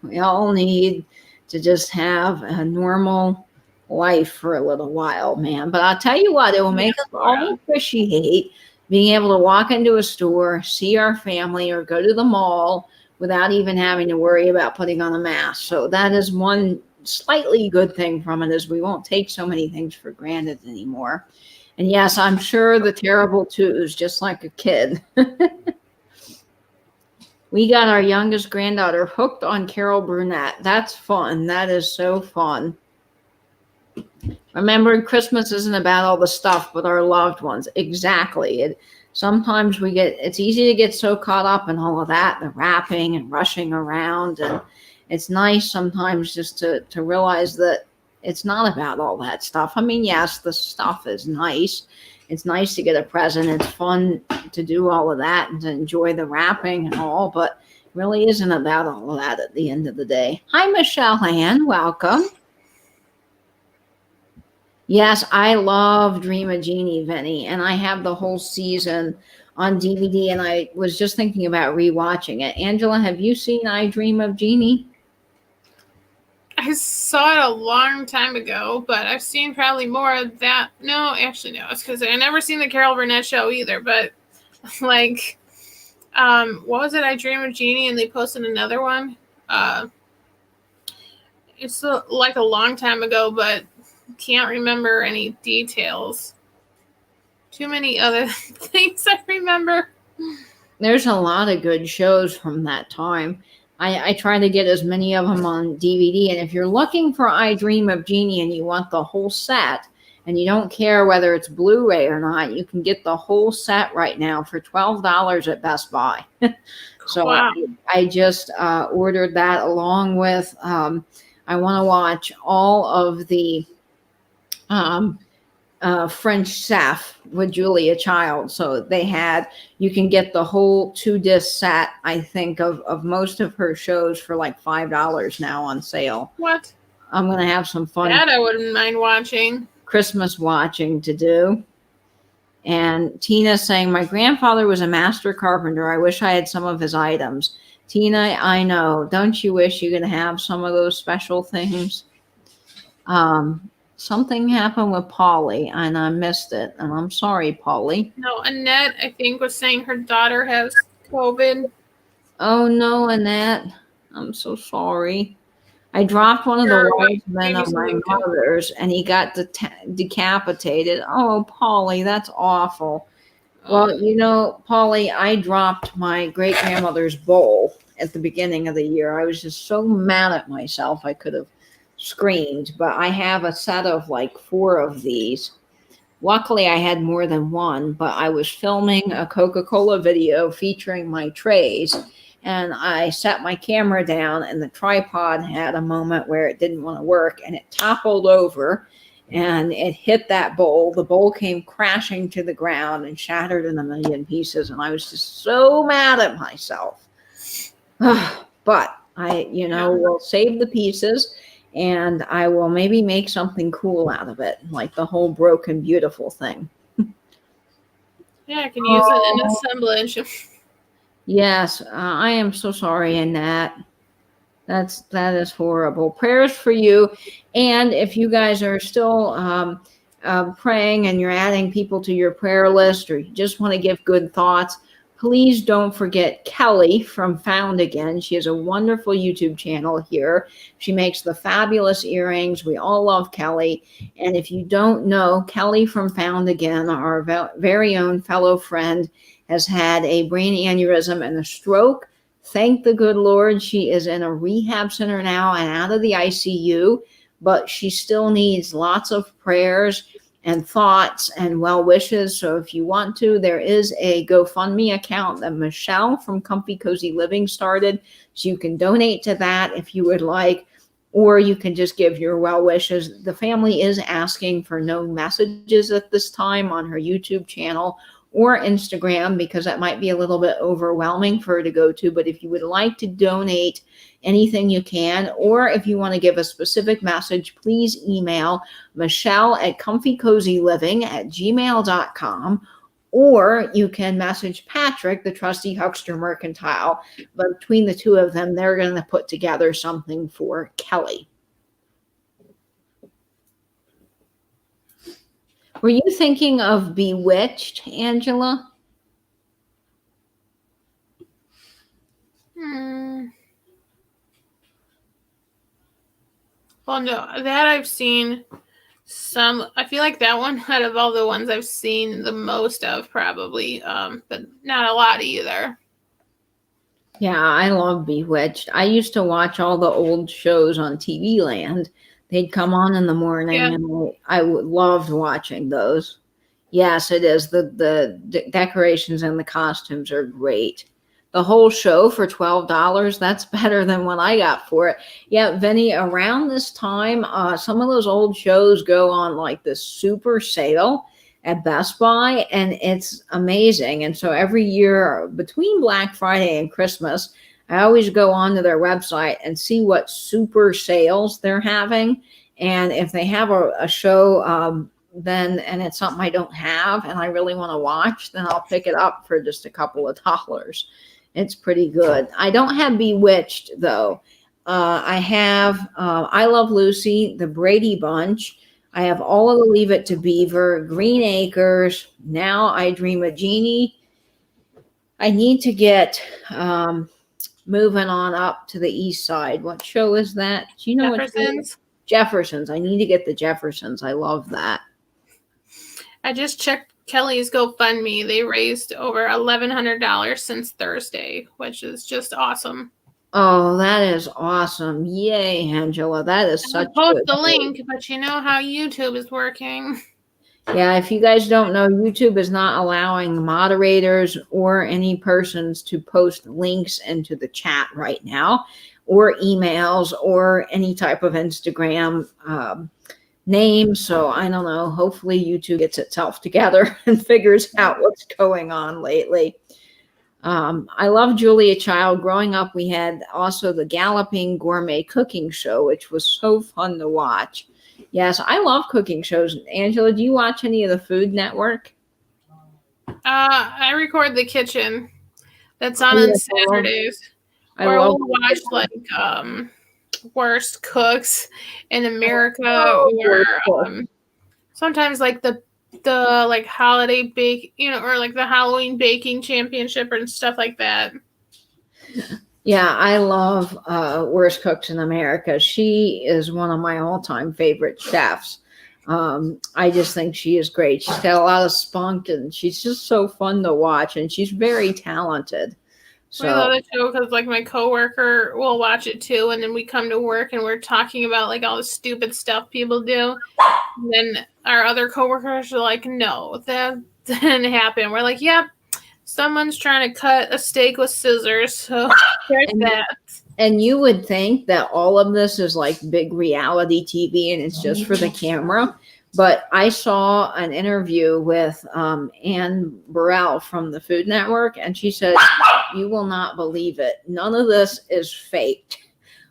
[SPEAKER 1] We all need to just have a normal life for a little while, man. But I'll tell you what, it will make us all appreciate being able to walk into a store, see our family, or go to the mall without even having to worry about putting on a mask. So that is one slightly good thing from it, is we won't take so many things for granted anymore. And yes, I'm sure the terrible twos, just like a kid. We got our youngest granddaughter hooked on Carol Burnett. That's fun. That is so fun. Remember, Christmas isn't about all the stuff, but our loved ones. Exactly. Sometimes it's easy to get so caught up in all of that, the wrapping and rushing around, and it's nice sometimes just to realize that it's not about all that stuff. I mean, yes, the stuff is nice. It's nice to get a present. It's fun to do all of that and to enjoy the wrapping and all, but it really isn't about all of that at the end of the day. Hi, Michelle Ann. Welcome. Yes, I love Dream of Jeannie, Vinny, and I have the whole season on DVD, and I was just thinking about rewatching it. Angela, have you seen I Dream of Jeannie?
[SPEAKER 2] I saw it a long time ago, but I've seen probably more of that. No, actually, no. It's because I never seen the Carol Burnett show either. But like, what was it? I Dream of Jeannie, and they posted another one. It's like a long time ago, but can't remember any details. Too many other things I remember.
[SPEAKER 1] There's a lot of good shows from that time. I try to get as many of them on DVD. And if you're looking for I Dream of Jeannie and you want the whole set, and you don't care whether it's Blu-ray or not, you can get the whole set right now for $12 at Best Buy. So
[SPEAKER 2] Wow.
[SPEAKER 1] I just ordered that along with, I want to watch all of the French Chef with Julia Child. So you can get the whole 2-disc set, I think, of most of her shows for like $5 now on sale.
[SPEAKER 2] What?
[SPEAKER 1] I'm going to have some fun.
[SPEAKER 2] That I wouldn't mind watching.
[SPEAKER 1] Christmas watching to do. And Tina saying, my grandfather was a master carpenter. I wish I had some of his items. Tina, I know. Don't you wish you could have some of those special things? Something happened with Polly, and I missed it. And I'm sorry, Polly.
[SPEAKER 2] No, Annette, I think, was saying her daughter has COVID.
[SPEAKER 1] Oh, no, Annette. I'm so sorry. I dropped one of the wise men of my mother's, and he got decapitated. Oh, Polly, that's awful. Well, you know, Polly, I dropped my great-grandmother's bowl at the beginning of the year. I was just so mad at myself, I could have screamed. But I have a set of like 4 of these. Luckily, I had more than one, but I was filming a Coca-Cola video featuring my trays, and I set my camera down, and the tripod had a moment where it didn't want to work, and it toppled over, and it hit that bowl. The bowl came crashing to the ground and shattered in a million pieces, and I was just so mad at myself. But I, will save the pieces, and I will maybe make something cool out of it, like the whole Broken Beautiful thing.
[SPEAKER 2] Yeah, I can use it in assemblage.
[SPEAKER 1] Yes, I am so sorry, Annette. That is horrible. Prayers for you. And if you guys are still praying and you're adding people to your prayer list, or you just want to give good thoughts, please don't forget Kelly from Found Again. She has a wonderful YouTube channel here. She makes the fabulous earrings. We all love Kelly. And if you don't know, Kelly from Found Again, our very own fellow friend, has had a brain aneurysm and a stroke. Thank the good Lord, she is in a rehab center now and out of the ICU, but she still needs lots of prayers and thoughts and well wishes. So if you want to, there is a GoFundMe account that Michelle from Comfy Cozy Living started. So you can donate to that if you would like, or you can just give your well wishes. The family is asking for no messages at this time on her YouTube channel or Instagram, because that might be a little bit overwhelming for her to go to. But if you would like to donate anything, you can. Or if you want to give a specific message, please email michelle@comfycozyliving@gmail.com. Or you can message Patrick, the trusty Huckster Mercantile. But between the two of them, they're going to put together something for Kelly. Were you thinking of Bewitched, Angela?
[SPEAKER 2] Well, no, that I've seen some. I feel like that one, out of all the ones I've seen the most of, probably, but not a lot either.
[SPEAKER 1] Yeah, I love Bewitched. I used to watch all the old shows on TV Land. They'd come on in the morning, and I loved watching those. Yes, it is. The decorations and the costumes are great. The whole show for $12, that's better than what I got for it. Yeah, Vinny, around this time, some of those old shows go on like this super sale at Best Buy, and it's amazing. And so every year between Black Friday and Christmas, I always go onto their website and see what super sales they're having. And if they have a show, then and it's something I don't have and I really want to watch, then I'll pick it up for just a couple of dollars. It's pretty good. I don't have Bewitched though. I have I Love Lucy, The Brady Bunch. I have all of the Leave It to Beaver, Green Acres, Now I Dream of Jeannie. I need to get moving on up to the east side. What show is that? Do you know what show it is? Jeffersons. I need to get the Jeffersons. I love that.
[SPEAKER 2] I just checked Kelly's GoFundMe. They raised over $1,100 since Thursday, which is just awesome.
[SPEAKER 1] Oh, that is awesome. Yay, Angela. That is such
[SPEAKER 2] I'll
[SPEAKER 1] good
[SPEAKER 2] post the link, but you know how YouTube is working.
[SPEAKER 1] Yeah, if you guys don't know, YouTube is not allowing moderators or any persons to post links into the chat right now, or emails, or any type of Instagram name. So I don't know. Hopefully YouTube gets itself together and figures out what's going on lately. I love Julia Child. Growing up, we had also the Galloping Gourmet Cooking Show, which was so fun to watch. Yes, I love cooking shows. Angela, do you watch any of the Food Network?
[SPEAKER 2] I record The Kitchen. That's on Saturdays. Or we'll watch like Worst Cooks in America, or sometimes like the like holiday bake, or like the Halloween baking championship and stuff like that.
[SPEAKER 1] Yeah, I love Worst Cooks in America. She is one of my all-time favorite chefs. I just think she is great. She's got a lot of spunk, and she's just so fun to watch, and she's very talented. So,
[SPEAKER 2] I love the show because like my coworker will watch it too, and then we come to work and we're talking about like all the stupid stuff people do. And then our other coworkers are like, "No, that didn't happen." We're like, "Yep, someone's trying to cut a steak with scissors." So there's that.
[SPEAKER 1] And you would think that all of this is like big reality TV and it's just for the camera. But I saw an interview with Ann Burrell from the Food Network, and she said, "You will not believe it. None of this is faked.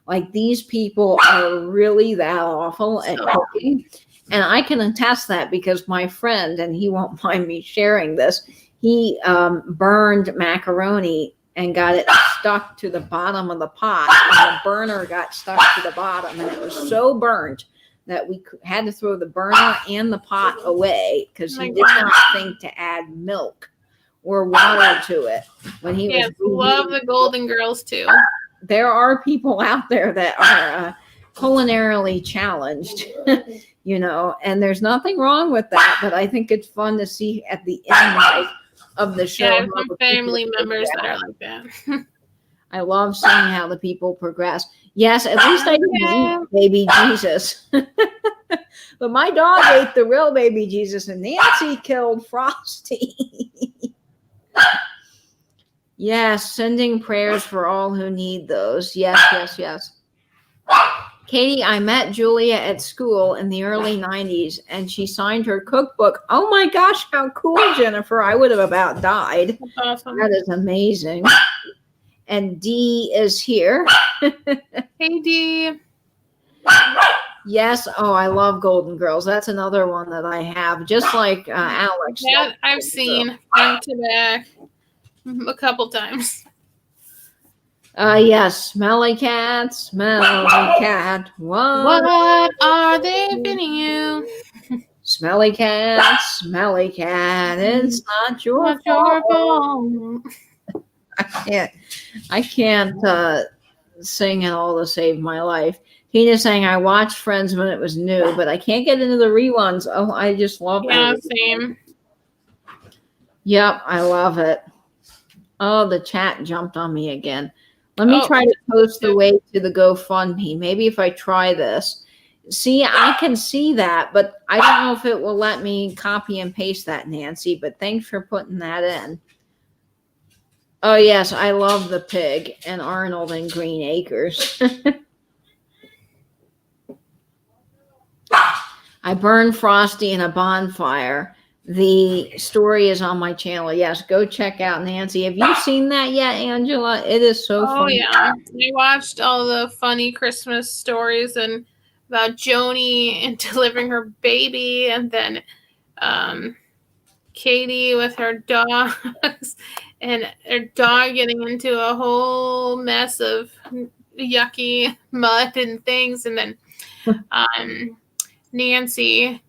[SPEAKER 1] Like, these people are really that awful at cooking." And I can attest that because my friend, and he won't mind me sharing this, he burned macaroni and got it stuck to the bottom of the pot, and the burner got stuck to the bottom, and it was so burnt that we had to throw the burner and the pot away because he did not think to add milk or water to it when he was.
[SPEAKER 2] Love the Golden Girls too.
[SPEAKER 1] There are people out there that are culinarily challenged, and there's nothing wrong with that. But I think it's fun to see at the end of the show.
[SPEAKER 2] Yeah, I have some family members that are like that.
[SPEAKER 1] I love seeing how the people progress. Yes, at least I didn't eat baby Jesus. But my dog ate the real baby Jesus, and Nancy killed Frosty. Yes, sending prayers for all who need those. Yes. Katie, I met Julia at school in the early 90s, and she signed her cookbook. Oh my gosh, how cool, Jennifer. I would have about died.
[SPEAKER 2] That's awesome.
[SPEAKER 1] That is amazing. And Dee is here.
[SPEAKER 2] Hey, Dee.
[SPEAKER 1] Yes. Oh, I love Golden Girls. That's another one that I have, just like Alex.
[SPEAKER 2] Yeah, I've seen front to back a couple times.
[SPEAKER 1] Yes. Smelly cat.
[SPEAKER 2] What are they feeding you?
[SPEAKER 1] Smelly cat. It's not your fault. I can't sing it all to save my life. Tina's saying I watched Friends when it was new, but I can't get into the reruns. Oh, I just love it.
[SPEAKER 2] Yeah, same.
[SPEAKER 1] Yep, I love it. Oh, the chat jumped on me again. Let me try to post the way to the GoFundMe. Maybe if I try this. See, I can see that, but I don't know if it will let me copy and paste that, Nancy, but thanks for putting that in. Oh, yes, I love the pig and Arnold and Green Acres. I burned Frosty in a bonfire. The story is on my channel. Yes, go check out Nancy. Have you seen that yet, Angela? It is so fun.
[SPEAKER 2] Oh, yeah. We watched all the funny Christmas stories and about Joni and delivering her baby, and then Katie with her dogs, and her dog getting into a whole mess of yucky mud and things, and then Nancy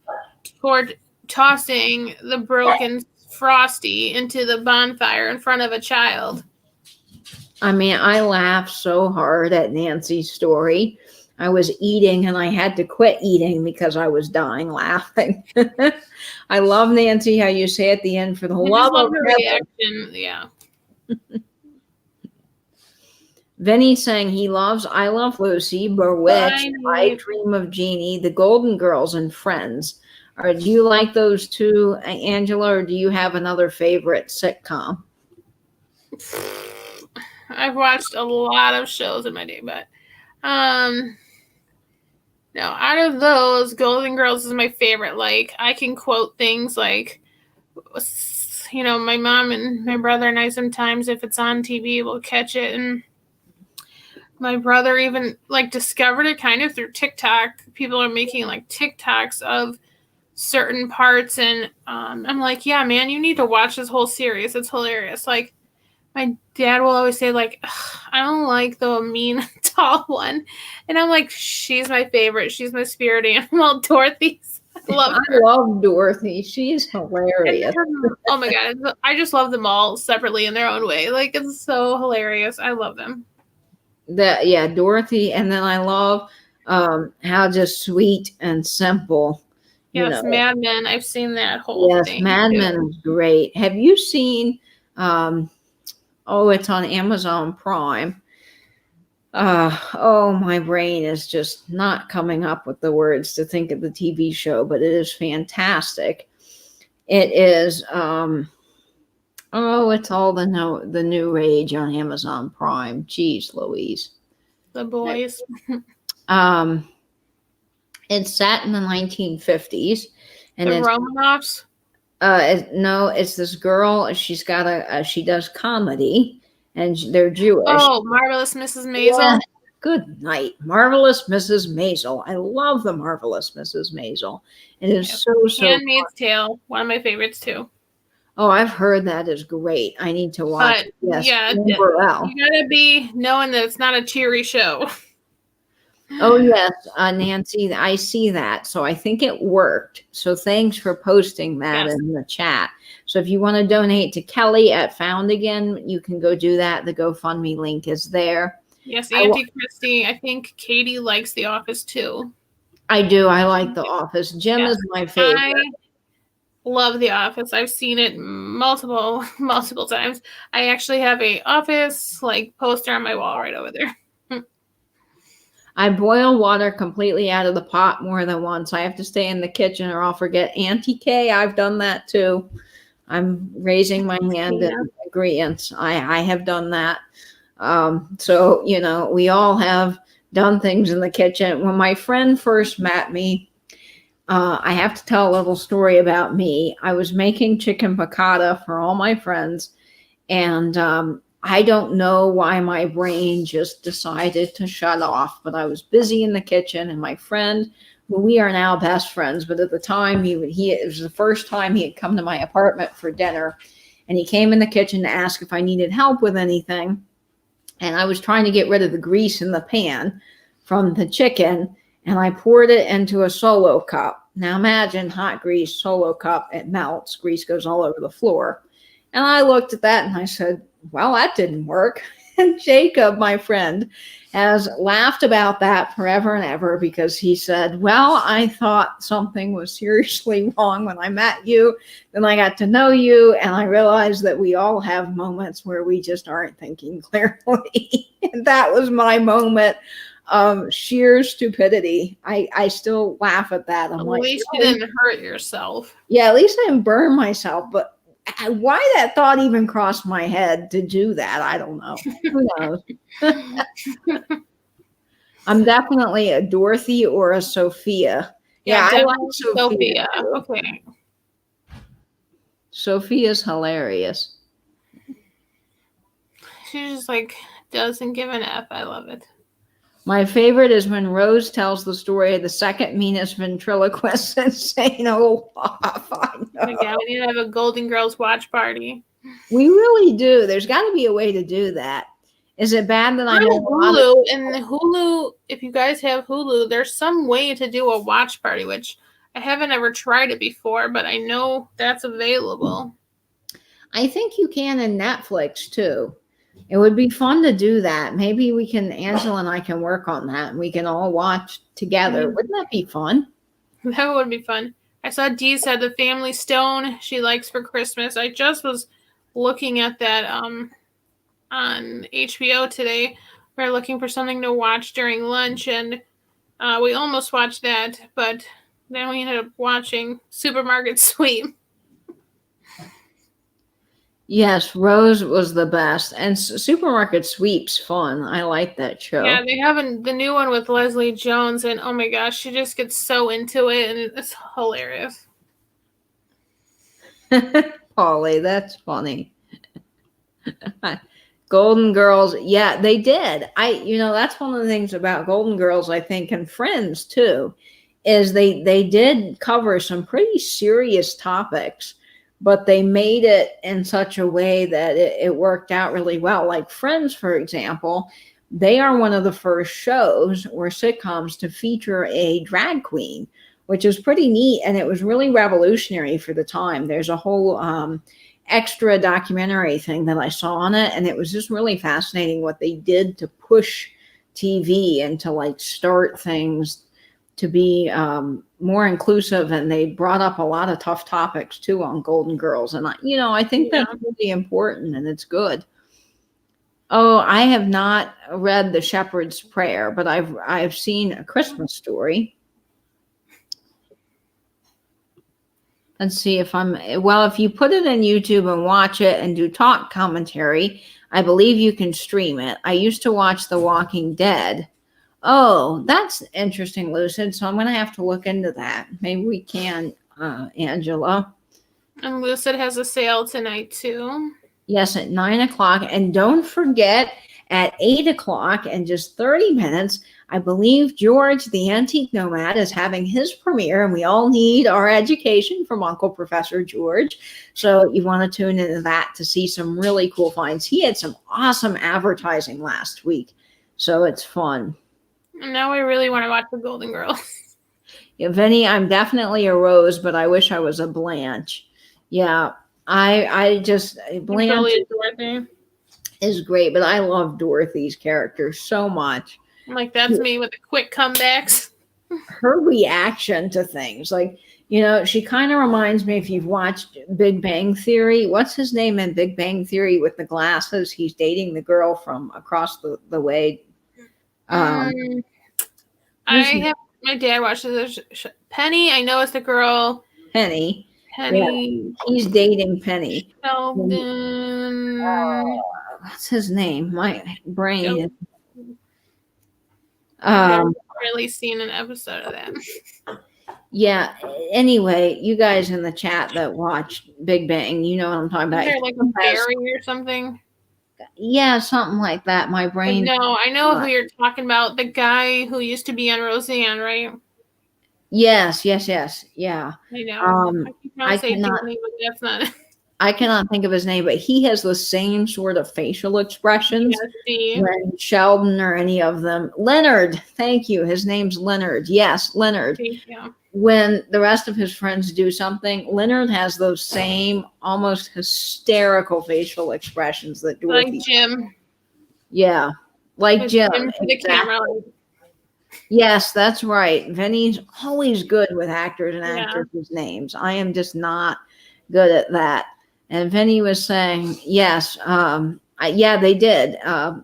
[SPEAKER 2] tossing the broken Frosty into the bonfire in front of a child.
[SPEAKER 1] I mean, I laughed so hard at Nancy's story. I was eating and I had to quit eating because I was dying laughing. I love, Nancy, how you say at the end, for the
[SPEAKER 2] I
[SPEAKER 1] love
[SPEAKER 2] just love
[SPEAKER 1] of
[SPEAKER 2] her
[SPEAKER 1] heaven.
[SPEAKER 2] reaction. Yeah.
[SPEAKER 1] Vinny saying he loves I Love Lucy, Bewitched, I Dream of Jeannie, The Golden Girls, and Friends. Do you like those two, Angela, or do you have another favorite sitcom?
[SPEAKER 2] I've watched a lot of shows in my day, but no, out of those, Golden Girls is my favorite. Like, I can quote things like, my mom and my brother and I sometimes, if it's on TV, we'll catch it. And my brother even discovered it kind of through TikTok. People are making TikToks of certain parts, and I'm like, yeah, man, you need to watch this whole series. It's hilarious. Like, my dad will always say, I don't like the mean tall one. And I'm like, she's my favorite. She's my spirit animal. Dorothy's. I love her.
[SPEAKER 1] I love Dorothy. She's hilarious.
[SPEAKER 2] Oh my God. I just love them all separately in their own way. It's so hilarious. I love them.
[SPEAKER 1] Dorothy. And then I love how just sweet and simple.
[SPEAKER 2] Yes, Mad Men. I've seen that whole thing. Yes,
[SPEAKER 1] Mad Men is great. Have you seen it's on Amazon Prime. My brain is just not coming up with the words to think of the TV show, but it is fantastic. It is, it's all the new rage on Amazon Prime. Jeez Louise.
[SPEAKER 2] The Boys.
[SPEAKER 1] It's set in the 1950s. And
[SPEAKER 2] the Romanoffs?
[SPEAKER 1] No, it's this girl. She's got she does comedy, and they're Jewish.
[SPEAKER 2] Oh, Marvelous Mrs. Maisel.
[SPEAKER 1] Yeah. Good night, Marvelous Mrs. Maisel. I love the Marvelous Mrs. Maisel. It is so
[SPEAKER 2] Handmaid's Tale, one of my favorites too.
[SPEAKER 1] Oh, I've heard that is great. I need to watch it. Yes,
[SPEAKER 2] yeah, you gotta be knowing that it's not a cheery show.
[SPEAKER 1] Oh, yes, Nancy, I see that. So I think it worked. So thanks for posting that in the chat. So if you want to donate to Kelly at Found Again, you can go do that. The GoFundMe link is there.
[SPEAKER 2] Yes, Auntie Christy. I think Katie likes The Office too.
[SPEAKER 1] I do. I like The Office. Jim is my favorite.
[SPEAKER 2] I love The Office. I've seen it multiple times. I actually have a Office poster on my wall right over there.
[SPEAKER 1] I boil water completely out of the pot more than once. I have to stay in the kitchen or I'll forget. Auntie K, I've done that too. I'm raising my hand in agreement. I have done that. So, we all have done things in the kitchen. When my friend first met me, I have to tell a little story about me. I was making chicken piccata for all my friends, and I don't know why my brain just decided to shut off, but I was busy in the kitchen, and my friend, who we are now best friends, but at the time it was the first time he had come to my apartment for dinner, and he came in the kitchen to ask if I needed help with anything. And I was trying to get rid of the grease in the pan from the chicken, and I poured it into a Solo cup. Now imagine hot grease, Solo cup, it melts, grease goes all over the floor. And I looked at that and I said, well, that didn't work. And Jacob, my friend, has laughed about that forever and ever because he said, well, I thought something was seriously wrong when I met you. Then I got to know you and I realized that we all have moments where we just aren't thinking clearly. And that was my moment of sheer stupidity. I still laugh at that. I'm
[SPEAKER 2] at least you didn't hurt yourself.
[SPEAKER 1] Yeah, at least I didn't burn myself, but why that thought even crossed my head to do that, I don't know. Who knows? I'm definitely a Dorothy or a Sophia.
[SPEAKER 2] Yeah, I like Sophia. Okay.
[SPEAKER 1] Sophia's hilarious.
[SPEAKER 2] She just doesn't give an F. I love it.
[SPEAKER 1] My favorite is when Rose tells the story of the second meanest ventriloquist in St. Olaf. I know.
[SPEAKER 2] Yeah, we need to have a Golden Girls watch party.
[SPEAKER 1] We really do. There's got to be a way to do that. Is it bad that I know
[SPEAKER 2] Hulu, and Hulu, if you guys have Hulu, there's some way to do a watch party, which I haven't ever tried it before, but I know that's available.
[SPEAKER 1] I think you can in Netflix too. It would be fun to do that. Maybe Angela and I can work on that and we can all watch together. Wouldn't that be fun?
[SPEAKER 2] That would be fun. I saw Dee said the Family Stone she likes for Christmas. I just was looking at that on HBO today. We're looking for something to watch during lunch, and we almost watched that, but then we ended up watching Supermarket Sweep.
[SPEAKER 1] Yes, Rose was the best, and Supermarket Sweep's fun. I like that show.
[SPEAKER 2] Yeah, they have the new one with Leslie Jones, and oh my gosh, she just gets so into it, and it's hilarious.
[SPEAKER 1] Polly, that's funny. Golden Girls, yeah, they did. That's one of the things about Golden Girls, I think, and Friends too, is they did cover some pretty serious topics, but they made it in such a way that it worked out really well. Like Friends, for example, they are one of the first shows or sitcoms to feature a drag queen, which is pretty neat, and it was really revolutionary for the time. There's a whole extra documentary thing that I saw on it, and it was just really fascinating what they did to push TV and to like start things to be more inclusive, and they brought up a lot of tough topics too on Golden Girls, and I think that's really important, and it's good. Oh, I have not read The Shepherd's Prayer, but I've seen A Christmas Story. Let's see if if you put it in YouTube and watch it and do talk commentary, I believe you can stream it. I used to watch The Walking Dead. Oh, that's interesting, Lucid. So I'm going to have to look into that. Maybe we can, Angela.
[SPEAKER 2] And Lucid has a sale tonight too.
[SPEAKER 1] Yes, at 9:00. And don't forget, at 8:00 in just 30 minutes, I believe George, the Antique Nomad, is having his premiere, and we all need our education from Uncle Professor George. So you want to tune into that to see some really cool finds. He had some awesome advertising last week, so it's fun.
[SPEAKER 2] And now I really want to watch The Golden Girls.
[SPEAKER 1] Yeah, Vinny, I'm definitely a Rose, but I wish I was a Blanche. Yeah, Blanche is great, but I love Dorothy's character so much.
[SPEAKER 2] Like, that's me with the quick comebacks.
[SPEAKER 1] Her reaction to things, like, she kind of reminds me, if you've watched Big Bang Theory, what's his name in Big Bang Theory with the glasses? He's dating the girl from across the way.
[SPEAKER 2] My dad watches Penny. I know it's the girl.
[SPEAKER 1] Penny. Yeah, he's dating Penny.
[SPEAKER 2] Sheldon.
[SPEAKER 1] What's his name? My brain is.
[SPEAKER 2] I've really seen an episode of that.
[SPEAKER 1] Yeah. Anyway, you guys in the chat that watch Big Bang, you know what I'm talking about.
[SPEAKER 2] Is there like a berry or something?
[SPEAKER 1] Yeah, something like that. My brain.
[SPEAKER 2] But no, I know who you're talking about. The guy who used to be on Roseanne, right?
[SPEAKER 1] Yes. Yeah.
[SPEAKER 2] I know. I
[SPEAKER 1] cannot think of his name, but he has the same sort of facial expressions when Sheldon or any of them. Leonard, thank you. His name's Leonard. Yes, Leonard.
[SPEAKER 2] Thank you.
[SPEAKER 1] When the rest of his friends do something, Leonard has those same almost hysterical facial expressions that Dorothy.
[SPEAKER 2] Like Jim.
[SPEAKER 1] Yeah, like Jim.
[SPEAKER 2] To the camera.
[SPEAKER 1] Yes, that's right. Vinny's always good with actors and actresses' names. I am just not good at that. And Vinny was saying, yes, they did.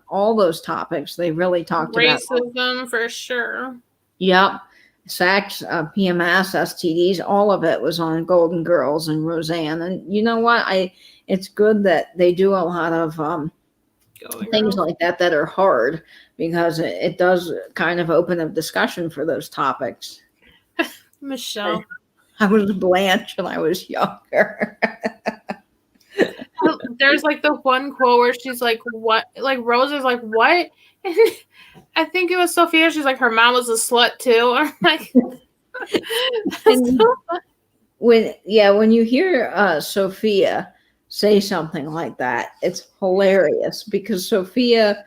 [SPEAKER 1] All those topics, they really talked about.
[SPEAKER 2] Racism, for sure.
[SPEAKER 1] Yep. Sex, PMS, STDs, all of it was on Golden Girls and Roseanne. And you know what? It's good that they do a lot of things like that are hard, because it does kind of open a discussion for those topics.
[SPEAKER 2] Michelle.
[SPEAKER 1] I was Blanche when I was younger.
[SPEAKER 2] there's like the one quote where she's like, "What?" Like Rose is like, "What?" And I think it was Sophia. She's like, her mom was a slut too. I'm like,
[SPEAKER 1] And when you hear Sophia say something like that, it's hilarious because Sophia,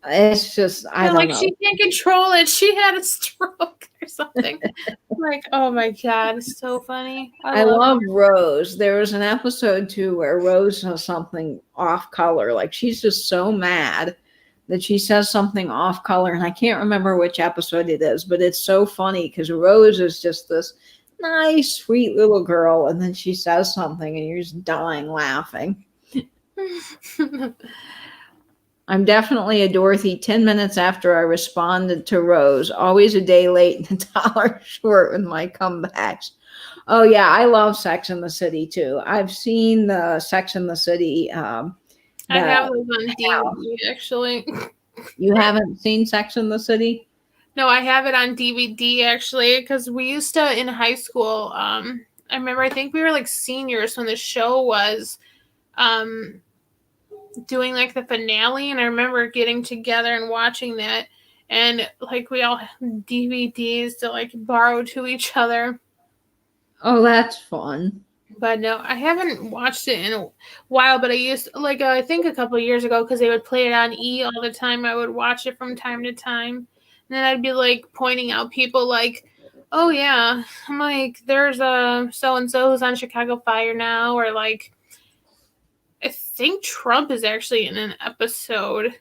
[SPEAKER 1] it's just I don't
[SPEAKER 2] like
[SPEAKER 1] know.
[SPEAKER 2] she can't control it. She had a stroke or something. I'm like, oh my god, it's so funny.
[SPEAKER 1] I
[SPEAKER 2] love
[SPEAKER 1] love Rose. There was an episode too where Rose says something off color, like she's just so mad that she says something off color, and I can't remember which episode it is, but it's so funny because Rose is just this nice, sweet little girl, and then she says something, and you're just dying laughing. I'm definitely a Dorothy 10 minutes after I responded to Rose, always a day late and a dollar short with my comebacks. Oh, yeah, I love Sex and the City, too. I've seen the Sex and the City.
[SPEAKER 2] I have those on DVD, actually.
[SPEAKER 1] You haven't seen Sex and the City?
[SPEAKER 2] No, I have it on DVD, actually, because we used to, in high school, I remember, I think we were, like, seniors when the show was doing, like, the finale, and I remember getting together and watching that, and, like, we all had DVDs to, like, borrow to each other.
[SPEAKER 1] Oh, that's fun.
[SPEAKER 2] But no, I haven't watched it in a while, but I used, like, I think a couple of years ago, because they would play it on E all the time, I would watch it from time to time. And then I'd be, like, pointing out people, like, oh, yeah, I'm like, there's a so-and-so who's on Chicago Fire now, or, like, I think Trump is actually in an episode.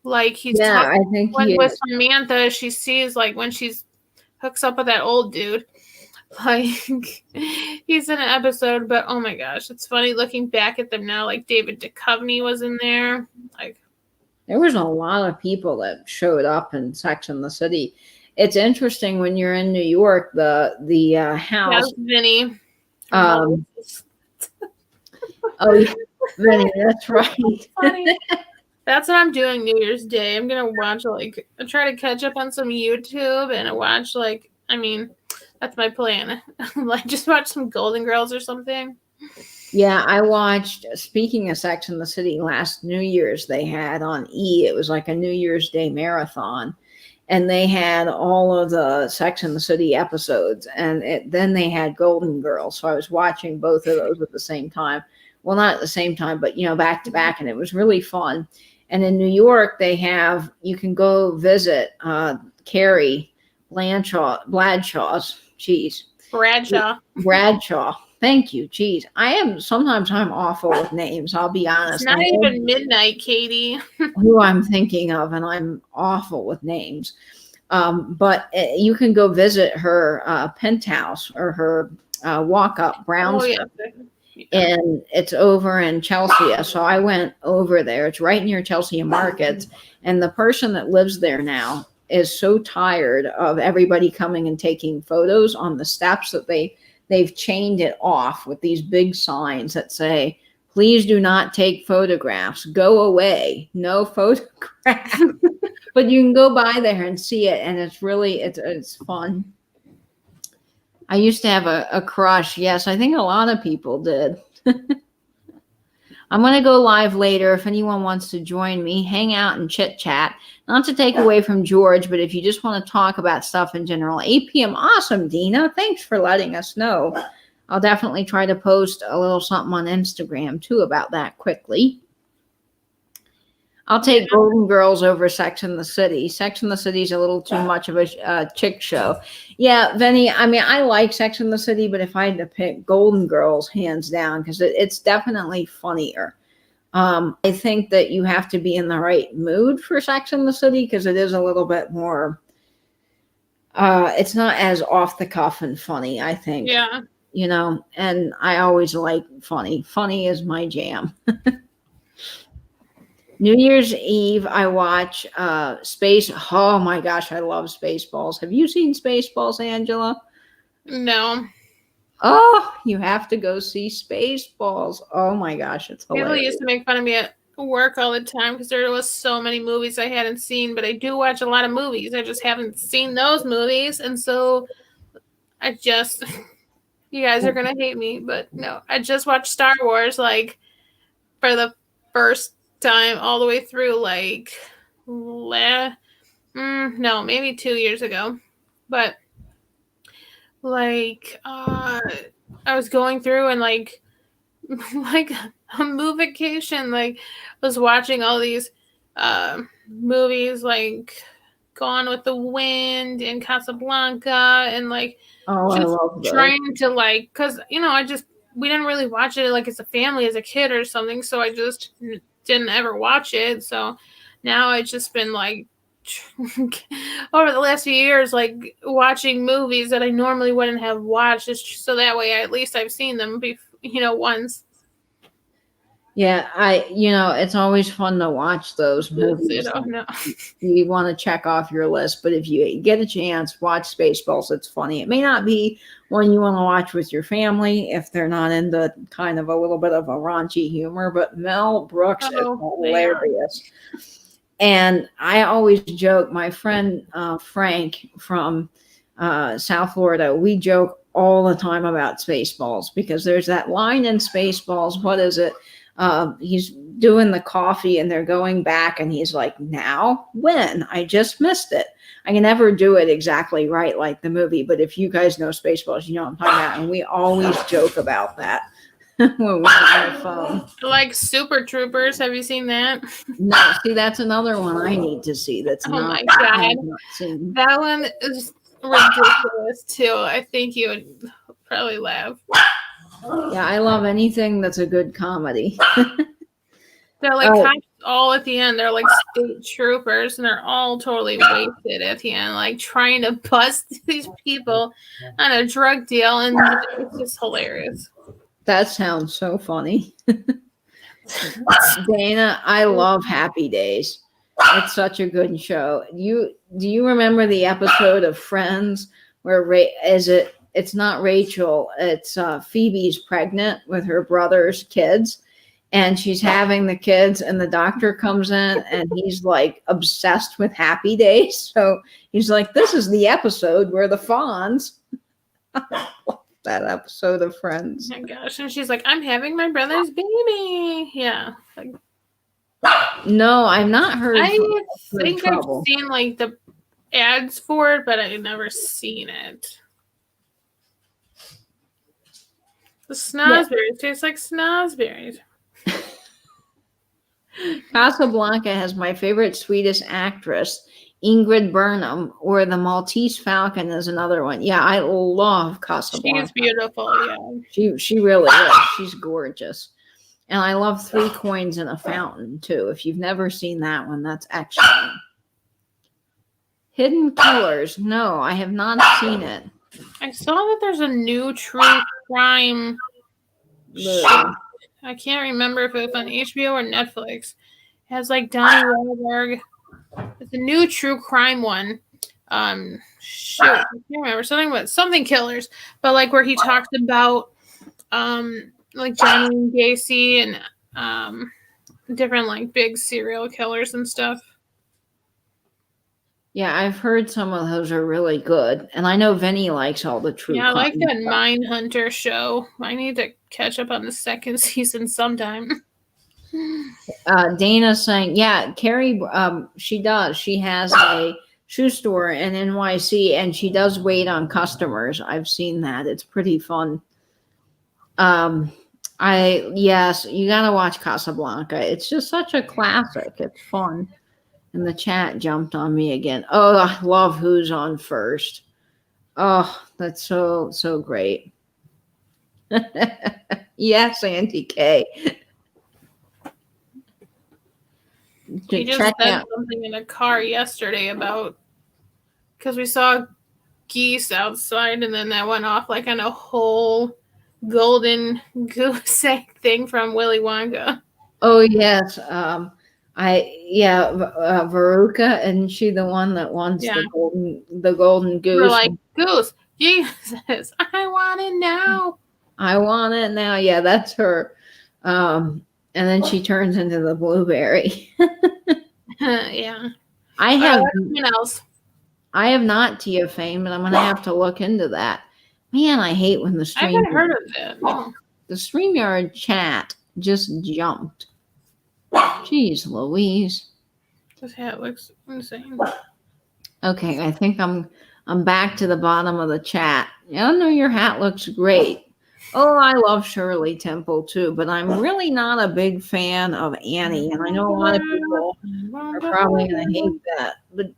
[SPEAKER 2] Like, he's talking
[SPEAKER 1] I think
[SPEAKER 2] with Samantha, she sees, like, when she's hooks up with that old dude. Like, he's in an episode, but oh my gosh, it's funny looking back at them now. Like, David Duchovny was in there. Like,
[SPEAKER 1] there was a lot of people that showed up in Sex and the City. It's interesting when you're in New York, the house.
[SPEAKER 2] That's Vinny.
[SPEAKER 1] Oh, yeah, Vinny, that's right.
[SPEAKER 2] That's what I'm doing New Year's Day. I'm gonna watch, like, I try to catch up on some YouTube and watch, like, I mean, that's my plan. Like, just watch some Golden Girls or something.
[SPEAKER 1] Yeah, I watched, speaking of Sex and the City, last New Year's they had on E. It was like a New Year's Day marathon. And they had all of the Sex and the City episodes. And then they had Golden Girls. So I was watching both of those at the same time. Well, not at the same time, but, back to back. And it was really fun. And in New York, you can go visit Carrie Bradshaw's. Jeez. Bradshaw. Thank you. Jeez. Sometimes I'm awful with names. I'll be honest.
[SPEAKER 2] It's not even midnight, Katie.
[SPEAKER 1] Who I'm thinking of, and I'm awful with names. But you can go visit her penthouse or her walk-up brownstone. And it's over in Chelsea. So I went over there. It's right near Chelsea Market. And the person that lives there now is so tired of everybody coming and taking photos on the steps that they've chained it off with these big signs that say, please do not take photographs. Go away. No photographs. But you can go by there and see it. And it's really, it's fun. I used to have a crush. Yes, I think a lot of people did. I'm going to go live later. If anyone wants to join me, hang out and chit chat. Not to take away from George, but if you just want to talk about stuff in general, 8 p.m. Awesome, Dina. Thanks for letting us know. I'll definitely try to post a little something on Instagram too about that quickly. I'll take Golden Girls over Sex and the City. Sex and the City is a little too much of a chick show. Yeah, Vinny, I mean, I like Sex and the City, but if I had to pick Golden Girls, hands down, because it's definitely funnier. I think that you have to be in the right mood for Sex and the City because it is a little bit more, it's not as off the cuff and funny, I think.
[SPEAKER 2] Yeah.
[SPEAKER 1] And I always like funny. Funny is my jam. New Year's Eve, I watch Space. Oh my gosh, I love Spaceballs. Have you seen Spaceballs, Angela?
[SPEAKER 2] No.
[SPEAKER 1] Oh, you have to go see Spaceballs. Oh my gosh, it's hilarious.
[SPEAKER 2] People used to make fun of me at work all the time because there was so many movies I hadn't seen, but I do watch a lot of movies. I just haven't seen those movies, and so you guys are gonna hate me, but no, I just watched Star Wars like for the first time all the way through, like, no, maybe 2 years ago. But, like, I was going through and, like a movication, like, was watching all these movies, like Gone with the Wind and Casablanca, and, like,
[SPEAKER 1] Oh, I
[SPEAKER 2] just
[SPEAKER 1] love those.
[SPEAKER 2] trying to, like, because, we didn't really watch it, like, as a family, as a kid or something, so I just didn't ever watch it. So now I've just been, like, over the last few years, like, watching movies that I normally wouldn't have watched, just so that way at least I've seen them once.
[SPEAKER 1] Yeah, it's always fun to watch those movies.
[SPEAKER 2] No.
[SPEAKER 1] You want to check off your list, but if you get a chance, watch Spaceballs. It's funny. It may not be one you want to watch with your family if they're not into kind of a little bit of a raunchy humor, but Mel Brooks is hilarious. And I always joke, my friend Frank from South Florida, we joke all the time about Spaceballs, because there's that line in Spaceballs. What is it? He's doing the coffee and they're going back and he's like, now when? I just missed it. I can never do it exactly right like the movie, but if you guys know Spaceballs, you know what I'm talking about. And we always joke about that when we're on the phone.
[SPEAKER 2] Like Super Troopers, have you seen that?
[SPEAKER 1] No, see, that's another one I need to see. That's
[SPEAKER 2] oh
[SPEAKER 1] not.
[SPEAKER 2] my god,
[SPEAKER 1] not seen.
[SPEAKER 2] That one is ridiculous too. I think you would probably laugh.
[SPEAKER 1] Yeah, I love anything that's a good comedy.
[SPEAKER 2] They're like cops all at the end. They're like state troopers, and they're all totally wasted at the end, like trying to bust these people on a drug deal, and it's just hilarious.
[SPEAKER 1] That sounds so funny. Dana, I love Happy Days. It's such a good show. Do you remember the episode of Friends where it's not Rachel, it's Phoebe's pregnant with her brother's kids, and she's having the kids, and the doctor comes in and he's like obsessed with Happy Days. So he's like, this is the episode where the Fonz. That episode of Friends.
[SPEAKER 2] Oh my gosh. And she's like, I'm having my brother's baby. Yeah. Like,
[SPEAKER 1] no, I've not heard.
[SPEAKER 2] I think I've seen like the ads for it, but I've never seen it. The snozberries taste like snozberries.
[SPEAKER 1] Casablanca has my favorite Swedish actress, Ingrid Burnham, or the Maltese Falcon is another one. Yeah, I love Casablanca.
[SPEAKER 2] She's beautiful, yeah.
[SPEAKER 1] She really is. She's gorgeous. And I love Three Coins in a Fountain, too. If you've never seen that one, that's excellent. Hidden Killers. No, I have not seen it.
[SPEAKER 2] I saw that there's a new true crime show. I can't remember if it was on HBO or Netflix. It has like Donnie Wahlberg. It's a new true crime one. Shoot, I can't remember something killers, but like where he talks about like Johnny Gacy and different like big serial killers and stuff.
[SPEAKER 1] Yeah, I've heard some of those are really good, and I know Vinny likes all the true.
[SPEAKER 2] Yeah, I like that Mindhunter show. I need to catch up on the second season sometime.
[SPEAKER 1] Dana's saying, yeah, Carrie, she does. She has a shoe store in NYC, and she does wait on customers. I've seen that. It's pretty fun. Yes, you gotta watch Casablanca. It's just such a classic. It's fun. And the chat jumped on me again. Oh, I love Who's On First. Oh, that's so great. Yes, Auntie K.
[SPEAKER 2] He just said something in a car yesterday about, because we saw geese outside, and then that went off like on a whole golden goose egg thing from Willy Wonka.
[SPEAKER 1] Oh yes, Veruca, isn't she the one that wants the golden goose?
[SPEAKER 2] We're like, goose, Jesus, I want it now.
[SPEAKER 1] I want it now. Yeah, that's her. And then she turns into the blueberry.
[SPEAKER 2] Yeah.
[SPEAKER 1] I have
[SPEAKER 2] something else.
[SPEAKER 1] I have not Tia Fame, but I'm gonna have to look into that. Man, I hate when the
[SPEAKER 2] I haven't heard of it. No.
[SPEAKER 1] The StreamYard chat just jumped. Jeez Louise.
[SPEAKER 2] This hat looks insane.
[SPEAKER 1] Okay, I think I'm back to the bottom of the chat. Oh no, your hat looks great. Oh, I love Shirley Temple too, but I'm really not a big fan of Annie, and I know a lot of people are probably going to hate that. But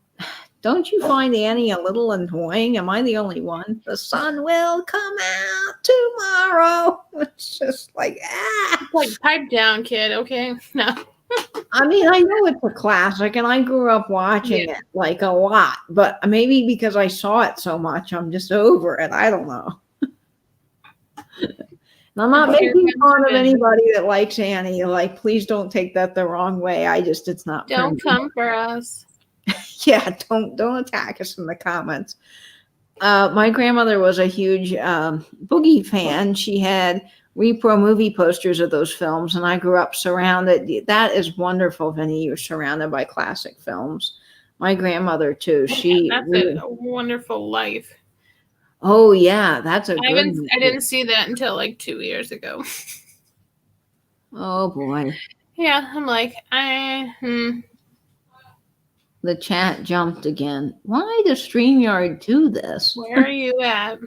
[SPEAKER 1] don't you find Annie a little annoying? Am I the only one? The sun will come out tomorrow. It's just like,
[SPEAKER 2] Like, pipe down, kid. Okay, no.
[SPEAKER 1] I mean, I know it's a classic, and I grew up watching it like a lot, but maybe because I saw it so much, I'm just over it. I don't know. And I'm not making fun of anybody that likes Annie. Like, please don't take that the wrong way. It's not.
[SPEAKER 2] Don't come for us.
[SPEAKER 1] Yeah, don't attack us in the comments. My grandmother was a huge Boogie fan. She had repro movie posters of those films, and I grew up surrounded. That is wonderful, Vinny. You're surrounded by classic films. My grandmother too.
[SPEAKER 2] That's a Wonderful Life.
[SPEAKER 1] Oh yeah, that's a good movie.
[SPEAKER 2] I didn't see that until like 2 years ago.
[SPEAKER 1] Oh boy.
[SPEAKER 2] Yeah, I'm like,
[SPEAKER 1] The chat jumped again. Why does StreamYard do this?
[SPEAKER 2] Where are you at?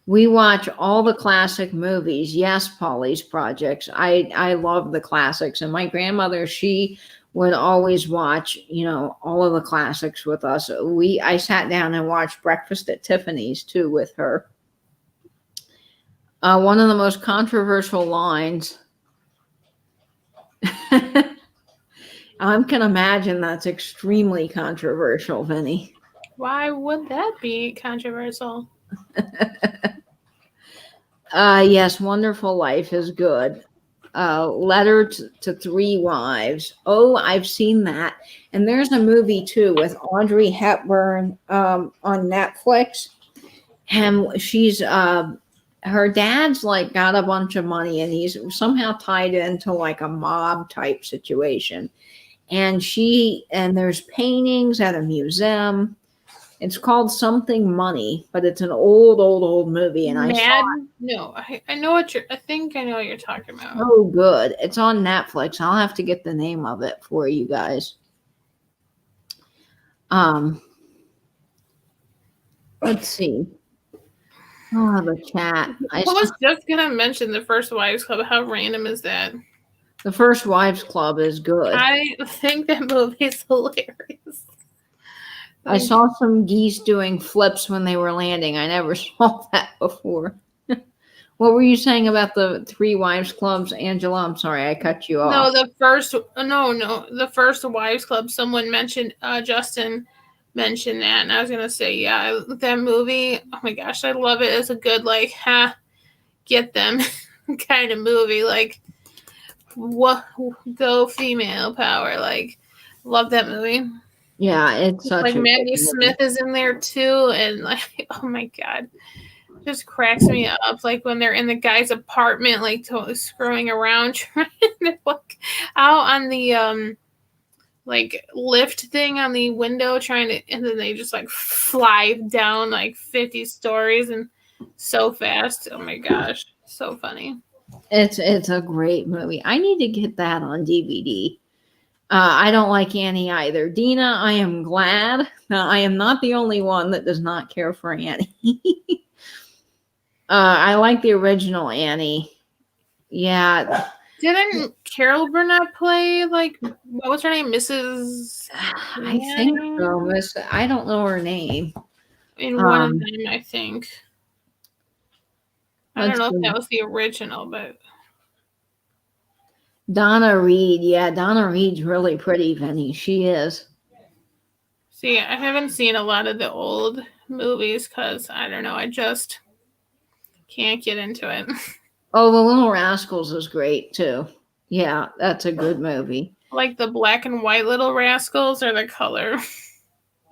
[SPEAKER 1] We watch all the classic movies. Yes, Polly's Projects. I love the classics. And my grandmother, she would always watch, all of the classics with us. I sat down and watched Breakfast at Tiffany's too with her. One of the most controversial lines. I can imagine that's extremely controversial, Vinny.
[SPEAKER 2] Why would that be controversial?
[SPEAKER 1] Yes, Wonderful Life is good. Letter to Three Wives. Oh, I've seen that. And there's a movie too with Audrey Hepburn on Netflix. And she's her dad's like got a bunch of money, and he's somehow tied into like a mob type situation. And there's paintings at a museum. It's called Something Money, but it's an old movie. And
[SPEAKER 2] No, I know what I think I know what you're talking about.
[SPEAKER 1] Oh, good. It's on Netflix. I'll have to get the name of it for you guys. Let's see. Oh, the chat.
[SPEAKER 2] I was just gonna mention the First Wives Club. How random is that?
[SPEAKER 1] The First Wives Club is good.
[SPEAKER 2] I think that movie is hilarious.
[SPEAKER 1] I saw some geese doing flips when they were landing. I never saw that before. What were you saying about the Three Wives Clubs, Angela? I'm sorry, I cut you off.
[SPEAKER 2] No, the First Wives Club. Someone mentioned, Justin mentioned that, and I was gonna say, yeah, that movie. Oh my gosh, I love it. It's a good get them kind of movie. Like, what go female power? Like, love that movie.
[SPEAKER 1] Yeah, it's such
[SPEAKER 2] like Maggie Smith is in there too, and like, oh my god, it just cracks me up. Like when they're in the guy's apartment, like totally screwing around, trying to look out on the like lift thing on the window, and then they just like fly down like 50 stories and so fast. Oh my gosh, so funny.
[SPEAKER 1] It's a great movie. I need to get that on DVD. I don't like Annie either. Dina, I am glad. Now, I am not the only one that does not care for Annie. I like the original Annie. Yeah.
[SPEAKER 2] Didn't Carol Burnett play, like, what was her name? Mrs.
[SPEAKER 1] I think so. I don't know her name.
[SPEAKER 2] In one of them, I think. I don't know if that was the original, but...
[SPEAKER 1] Donna Reed. Yeah, Donna Reed's really pretty, Vinny. She is.
[SPEAKER 2] See, I haven't seen a lot of the old movies because, I don't know, I just can't get into it.
[SPEAKER 1] Oh, The Little Rascals is great, too. Yeah, that's a good movie.
[SPEAKER 2] Like the black and white Little Rascals or the color?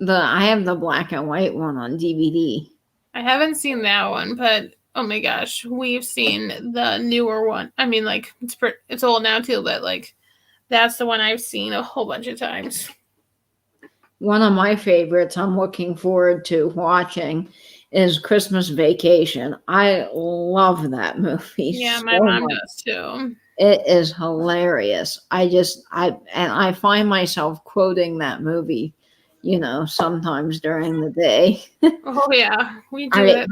[SPEAKER 1] I have the black and white one on DVD.
[SPEAKER 2] I haven't seen that one, but... Oh my gosh, we've seen the newer one. I mean, like, it's old now too, but like, that's the one I've seen a whole bunch of times.
[SPEAKER 1] One of my favorites I'm looking forward to watching is Christmas Vacation. I love that movie.
[SPEAKER 2] Yeah, my mom does too.
[SPEAKER 1] It is hilarious. I find myself quoting that movie, sometimes during the day.
[SPEAKER 2] Oh yeah, we do
[SPEAKER 1] I
[SPEAKER 2] it.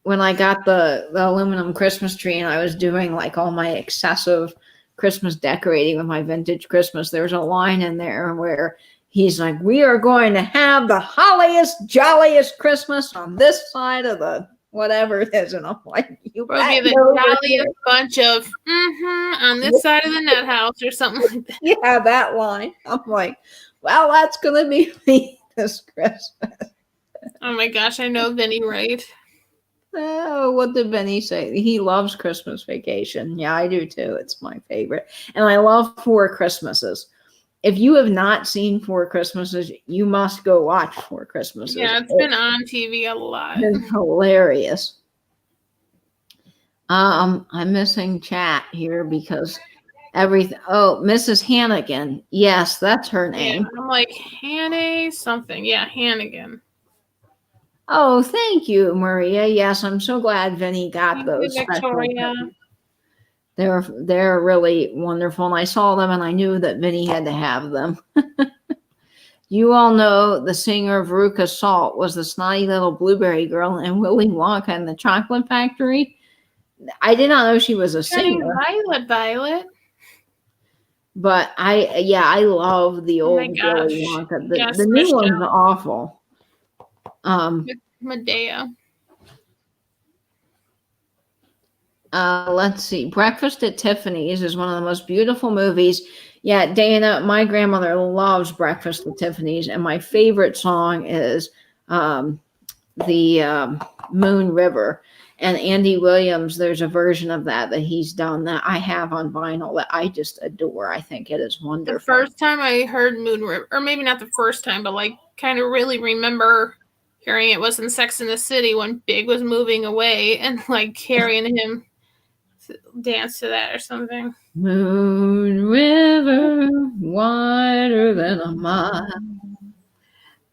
[SPEAKER 1] When I got the aluminum Christmas tree and I was doing like all my excessive Christmas decorating with my vintage Christmas, there's a line in there where he's like, "We are going to have the holliest, jolliest Christmas on this side of the whatever it is," and I'm like, "You
[SPEAKER 2] We'll be
[SPEAKER 1] bet
[SPEAKER 2] the
[SPEAKER 1] over
[SPEAKER 2] jolliest
[SPEAKER 1] here."
[SPEAKER 2] bunch of on this side of the nut house or something like that.
[SPEAKER 1] Yeah, that line. I'm like, well, that's gonna be me this Christmas.
[SPEAKER 2] Oh my gosh, I know Vinny right.
[SPEAKER 1] Oh, what did Benny say? He loves Christmas Vacation. Yeah, I do too. It's my favorite. And I love Four Christmases. If you have not seen Four Christmases, you must go watch Four Christmases.
[SPEAKER 2] Yeah, it's been on TV a lot.
[SPEAKER 1] It's hilarious. I'm missing chat here because everything. Oh, Mrs. Hannigan. Yes, that's her name.
[SPEAKER 2] Yeah, I'm like Hannah something. Yeah, Hannigan.
[SPEAKER 1] Oh, thank you, Maria. Yes, I'm so glad Vinny got
[SPEAKER 2] Thank
[SPEAKER 1] those
[SPEAKER 2] you,
[SPEAKER 1] special.
[SPEAKER 2] Victoria.
[SPEAKER 1] They're really wonderful, and I saw them, and I knew that Vinny had to have them. You all know the singer of Veruca Salt was the snotty little blueberry girl in Willy Wonka and the Chocolate Factory. I did not know she was a singer,
[SPEAKER 2] Violet.
[SPEAKER 1] but I love the
[SPEAKER 2] Oh my
[SPEAKER 1] old
[SPEAKER 2] gosh.
[SPEAKER 1] Willy Wonka.
[SPEAKER 2] Yes,
[SPEAKER 1] The new one's
[SPEAKER 2] Michelle.
[SPEAKER 1] awful.
[SPEAKER 2] Medea.
[SPEAKER 1] Let's see. Breakfast at Tiffany's is one of the most beautiful movies. Yeah, Dana, my grandmother loves Breakfast at Tiffany's, and my favorite song is the Moon River. And Andy Williams, there's a version of that he's done that I have on vinyl that I just adore. I think it is wonderful.
[SPEAKER 2] The first time I heard Moon River, or maybe not the first time, but like kind of really remember hearing it was in Sex and the City when Big was moving away and like carrying him dance to that or something.
[SPEAKER 1] Moon River, wider than a mile.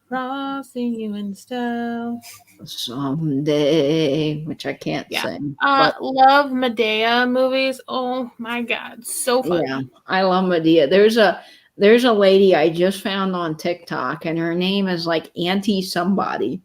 [SPEAKER 2] Crossing you in style.
[SPEAKER 1] Someday, which I can't sing. But
[SPEAKER 2] love Medea movies. Oh my god, so funny.
[SPEAKER 1] Yeah, I love Medea. There's a lady I just found on TikTok, and her name is like Auntie Somebody,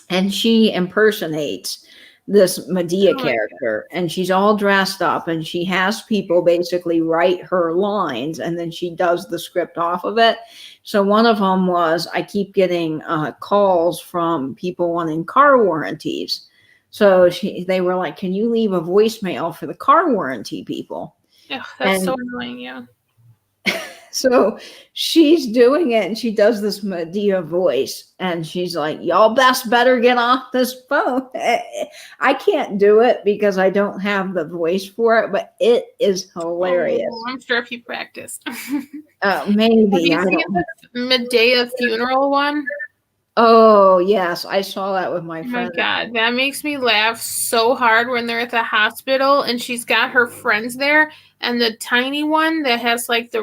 [SPEAKER 1] and she impersonates this Medea character, and she's all dressed up, and she has people basically write her lines, and then she does the script off of it. So one of them was, I keep getting calls from people wanting car warranties. So they were like, can you leave a voicemail for the car warranty people?
[SPEAKER 2] Ugh, that's so annoying, yeah.
[SPEAKER 1] So she's doing it, and she does this Medea voice, and she's like, y'all better get off this phone. I can't do it because I don't have the voice for it, but it is hilarious.
[SPEAKER 2] Oh, I'm sure if you practiced.
[SPEAKER 1] Maybe.
[SPEAKER 2] Have you seen the Medea funeral one?
[SPEAKER 1] Oh, yes. I saw that with my friend.
[SPEAKER 2] Oh my god, that makes me laugh so hard when they're at the hospital and she's got her friends there, and the tiny one that has like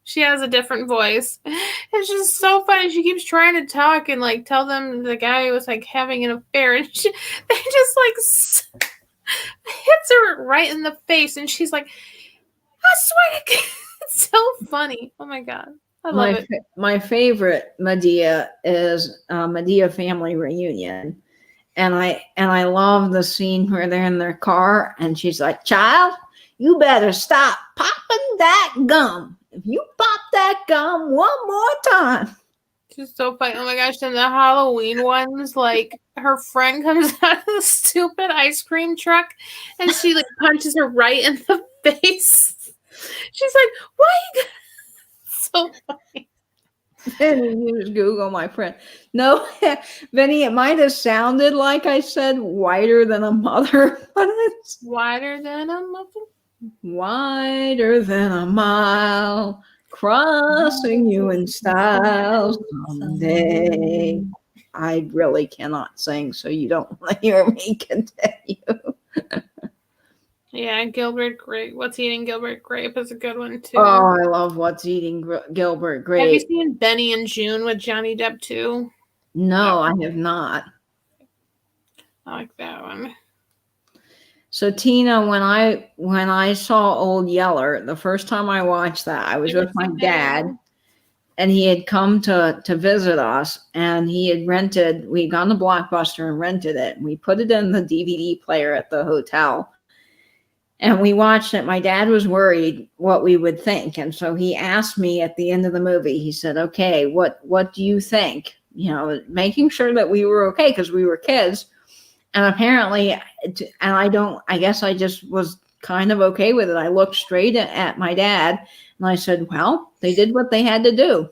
[SPEAKER 2] she has a different voice. It's just so funny. She keeps trying to talk and like tell them the guy was like having an affair, and they just like hits her right in the face, and she's like, I swear to God. It's so funny. Oh my god. I love it.
[SPEAKER 1] My favorite Medea is Medea Family Reunion. And I love the scene where they're in their car and she's like, child, you better stop popping that gum. If you pop that gum one more time.
[SPEAKER 2] She's so funny. Oh my gosh. And the Halloween ones, like her friend comes out of the stupid ice cream truck and she like punches her right in the face. She's like, why you so funny.
[SPEAKER 1] And you just Google my friend. No, Vinny, it might have sounded like I said wider than a mother, but it's
[SPEAKER 2] wider than a mother.
[SPEAKER 1] Wider than a mile, crossing you in style someday. I really cannot sing, so you don't want to hear me continue.
[SPEAKER 2] Yeah, Gilbert Grape. What's Eating Gilbert Grape is a good one too.
[SPEAKER 1] Oh, I love What's Eating Gilbert Grape.
[SPEAKER 2] Have you seen Benny and June with Johnny Depp too?
[SPEAKER 1] No, I have not.
[SPEAKER 2] I like that one.
[SPEAKER 1] So Tina, when I saw Old Yeller, the first time I watched that, I was with my dad, and he had come to visit us, and we'd gone to Blockbuster and rented it, and we put it in the DVD player at the hotel. And we watched it. My dad was worried what we would think. And so he asked me at the end of the movie, he said, okay, what do you think? Making sure that we were okay because we were kids. And apparently, I guess I just was kind of okay with it. I looked straight at my dad and I said, well, they did what they had to do.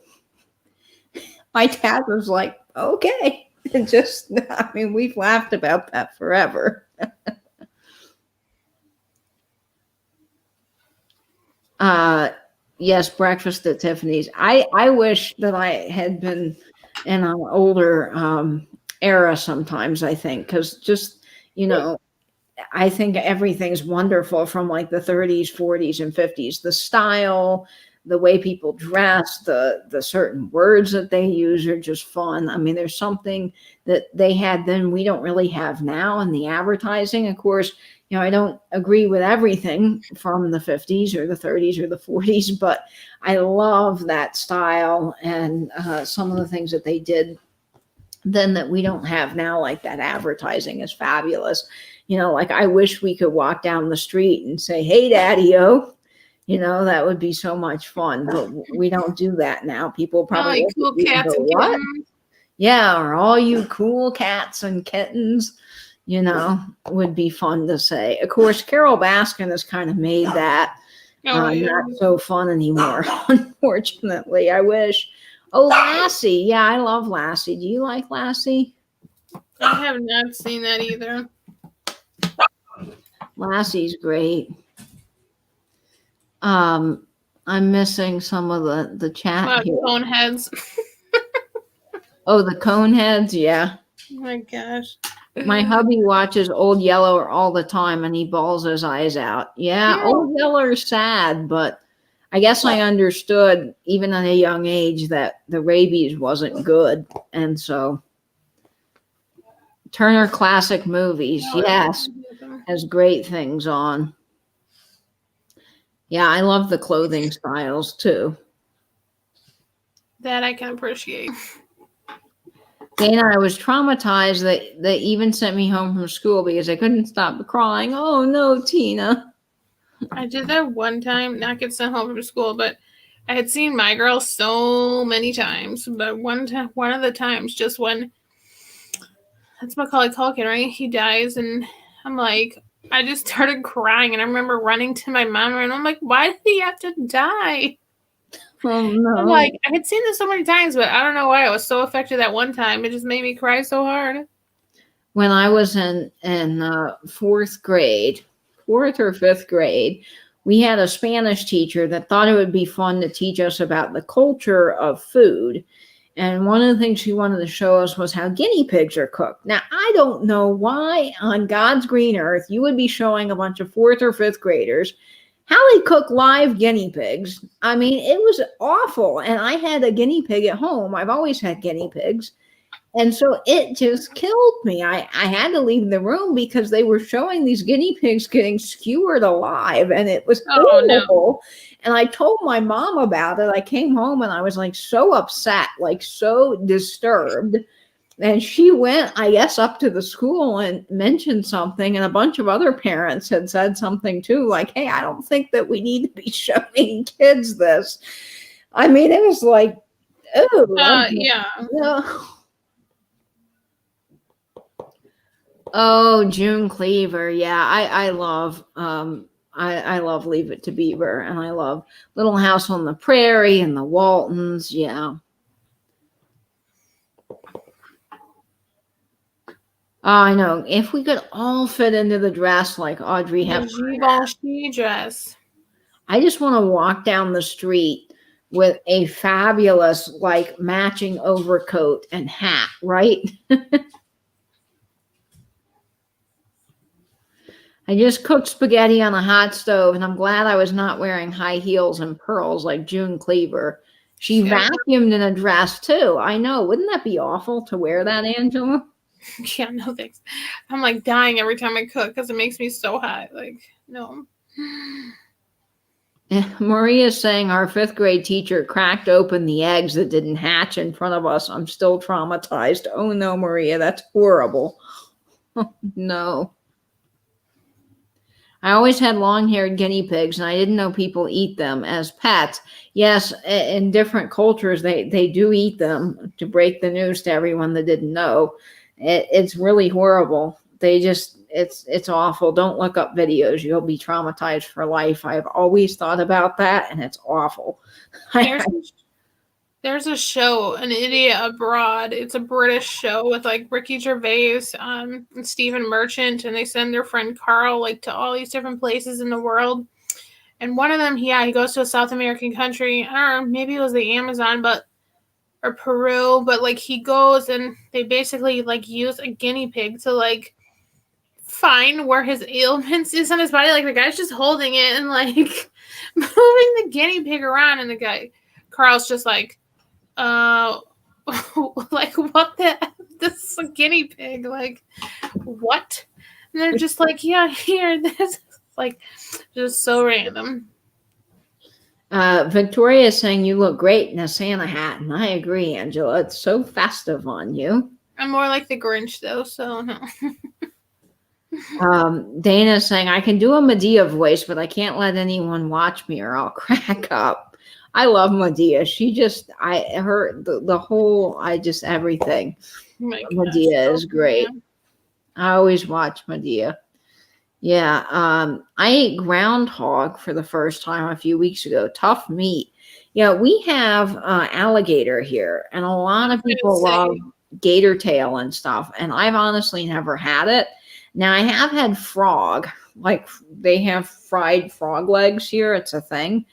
[SPEAKER 1] My dad was like, okay. And we've laughed about that forever. Yes, breakfast at Tiffany's. I wish that I had been in an older era sometimes, I think, because just, I think everything's wonderful from like the 30s, 40s, and 50s. The style, the way people dress, the certain words that they use are just fun. I mean, there's something that they had then we don't really have now in the advertising. Of course, I don't agree with everything from the 50s or the 30s or the 40s, but I love that style and some of the things that they did then that we don't have now, like that advertising is fabulous. Like I wish we could walk down the street and say, hey, Daddy-o. That would be so much fun, but we don't do that now. People probably
[SPEAKER 2] cool cats and kittens.
[SPEAKER 1] Yeah, or all you cool cats and kittens. Would be fun to say. Of course, Carol Baskin has kind of made that not so fun anymore, unfortunately. I wish. Oh, Lassie. Yeah, I love Lassie. Do you like Lassie?
[SPEAKER 2] I have not seen that either.
[SPEAKER 1] Lassie's great. I'm missing some of the chat here.
[SPEAKER 2] Cone heads.
[SPEAKER 1] Oh, the cone heads. Yeah.
[SPEAKER 2] Oh my gosh.
[SPEAKER 1] My hubby watches Old Yeller all the time and he bawls his eyes out. Yeah. Old Yeller's sad, but I guess I understood even at a young age that the rabies wasn't good. And so Turner Classic Movies, yes, has great things on. Yeah, I love the clothing styles too.
[SPEAKER 2] That I can appreciate.
[SPEAKER 1] Dana, I was traumatized that they even sent me home from school because I couldn't stop crying. Oh no, Tina.
[SPEAKER 2] I did that one time, not get sent home from school, but I had seen My Girl so many times. But one of the times, just when that's Macaulay Culkin, right? He dies, and I'm like, I just started crying, and I remember running to my mom, and I'm like, why did he have to die?
[SPEAKER 1] Oh no!
[SPEAKER 2] I'm like, I had seen this so many times, but I don't know why I was so affected that one time. It just made me cry so hard.
[SPEAKER 1] When I was in fourth or fifth grade, we had a Spanish teacher that thought it would be fun to teach us about the culture of food. And one of the things she wanted to show us was how guinea pigs are cooked. Now, I don't know why on God's green earth you would be showing a bunch of fourth or fifth graders how they cook live guinea pigs. I mean, it was awful. And I had a guinea pig at home. I've always had guinea pigs. And so it just killed me. I had to leave the room because they were showing these guinea pigs getting skewered alive. And it was horrible. No. And I told my mom about it. I came home and I was like so upset, like so disturbed. And she went, I guess, up to the school and mentioned something. And a bunch of other parents had said something too, like, hey, I don't think that we need to be showing kids this. I mean, it was like, oh,
[SPEAKER 2] yeah.
[SPEAKER 1] Oh, June Cleaver. Yeah, I love I love Leave It to Beaver, and I love Little House on the Prairie and the Waltons. Yeah. Oh, I know. If we could all fit into the dress like Audrey Hepburn.
[SPEAKER 2] Givenchy dress.
[SPEAKER 1] I just want to walk down the street with a fabulous, like, matching overcoat and hat, right? I just cooked spaghetti on a hot stove, and I'm glad I was not wearing high heels and pearls like June Cleaver. She vacuumed in a dress, too. I know. Wouldn't that be awful to wear that, Angela?
[SPEAKER 2] Yeah, no thanks. I'm like dying every time I cook because it makes me so hot. Like, no.
[SPEAKER 1] Maria's saying our 5th grade teacher cracked open the eggs that didn't hatch in front of us. I'm still traumatized. Oh no, Maria, that's horrible. No. I always had long-haired guinea pigs, and I didn't know people eat them as pets. Yes, in different cultures, they do eat them, to break the news to everyone that didn't know. It's really horrible. It's awful. Don't look up videos. You'll be traumatized for life. I've always thought about that, and it's awful.
[SPEAKER 2] There's a show, An Idiot Abroad. It's a British show with like Ricky Gervais and Stephen Merchant, and they send their friend Carl like to all these different places in the world. And one of them, he goes to a South American country. I don't know, maybe it was the Amazon, or Peru, but like he goes and they basically like use a guinea pig to like find where his ailments is on his body. Like the guy's just holding it and like moving the guinea pig around, and the guy Carl's just like, like what this is a guinea pig, like what? And they're just like, yeah, here, this, like, just so random.
[SPEAKER 1] Victoria is saying you look great in a Santa hat, and I agree, Angela. It's so festive on you.
[SPEAKER 2] I'm more like the Grinch though, so no.
[SPEAKER 1] Dana is saying I can do a Medea voice, but I can't let anyone watch me or I'll crack up. I love Medea. She just, everything.
[SPEAKER 2] Oh
[SPEAKER 1] Medea is great. Yeah. I always watch Medea. Yeah. I ate groundhog for the first time a few weeks ago. Tough meat. Yeah, we have alligator here, and a lot of people love gator tail and stuff, and I've honestly never had it. Now, I have had frog, like they have fried frog legs here. It's a thing.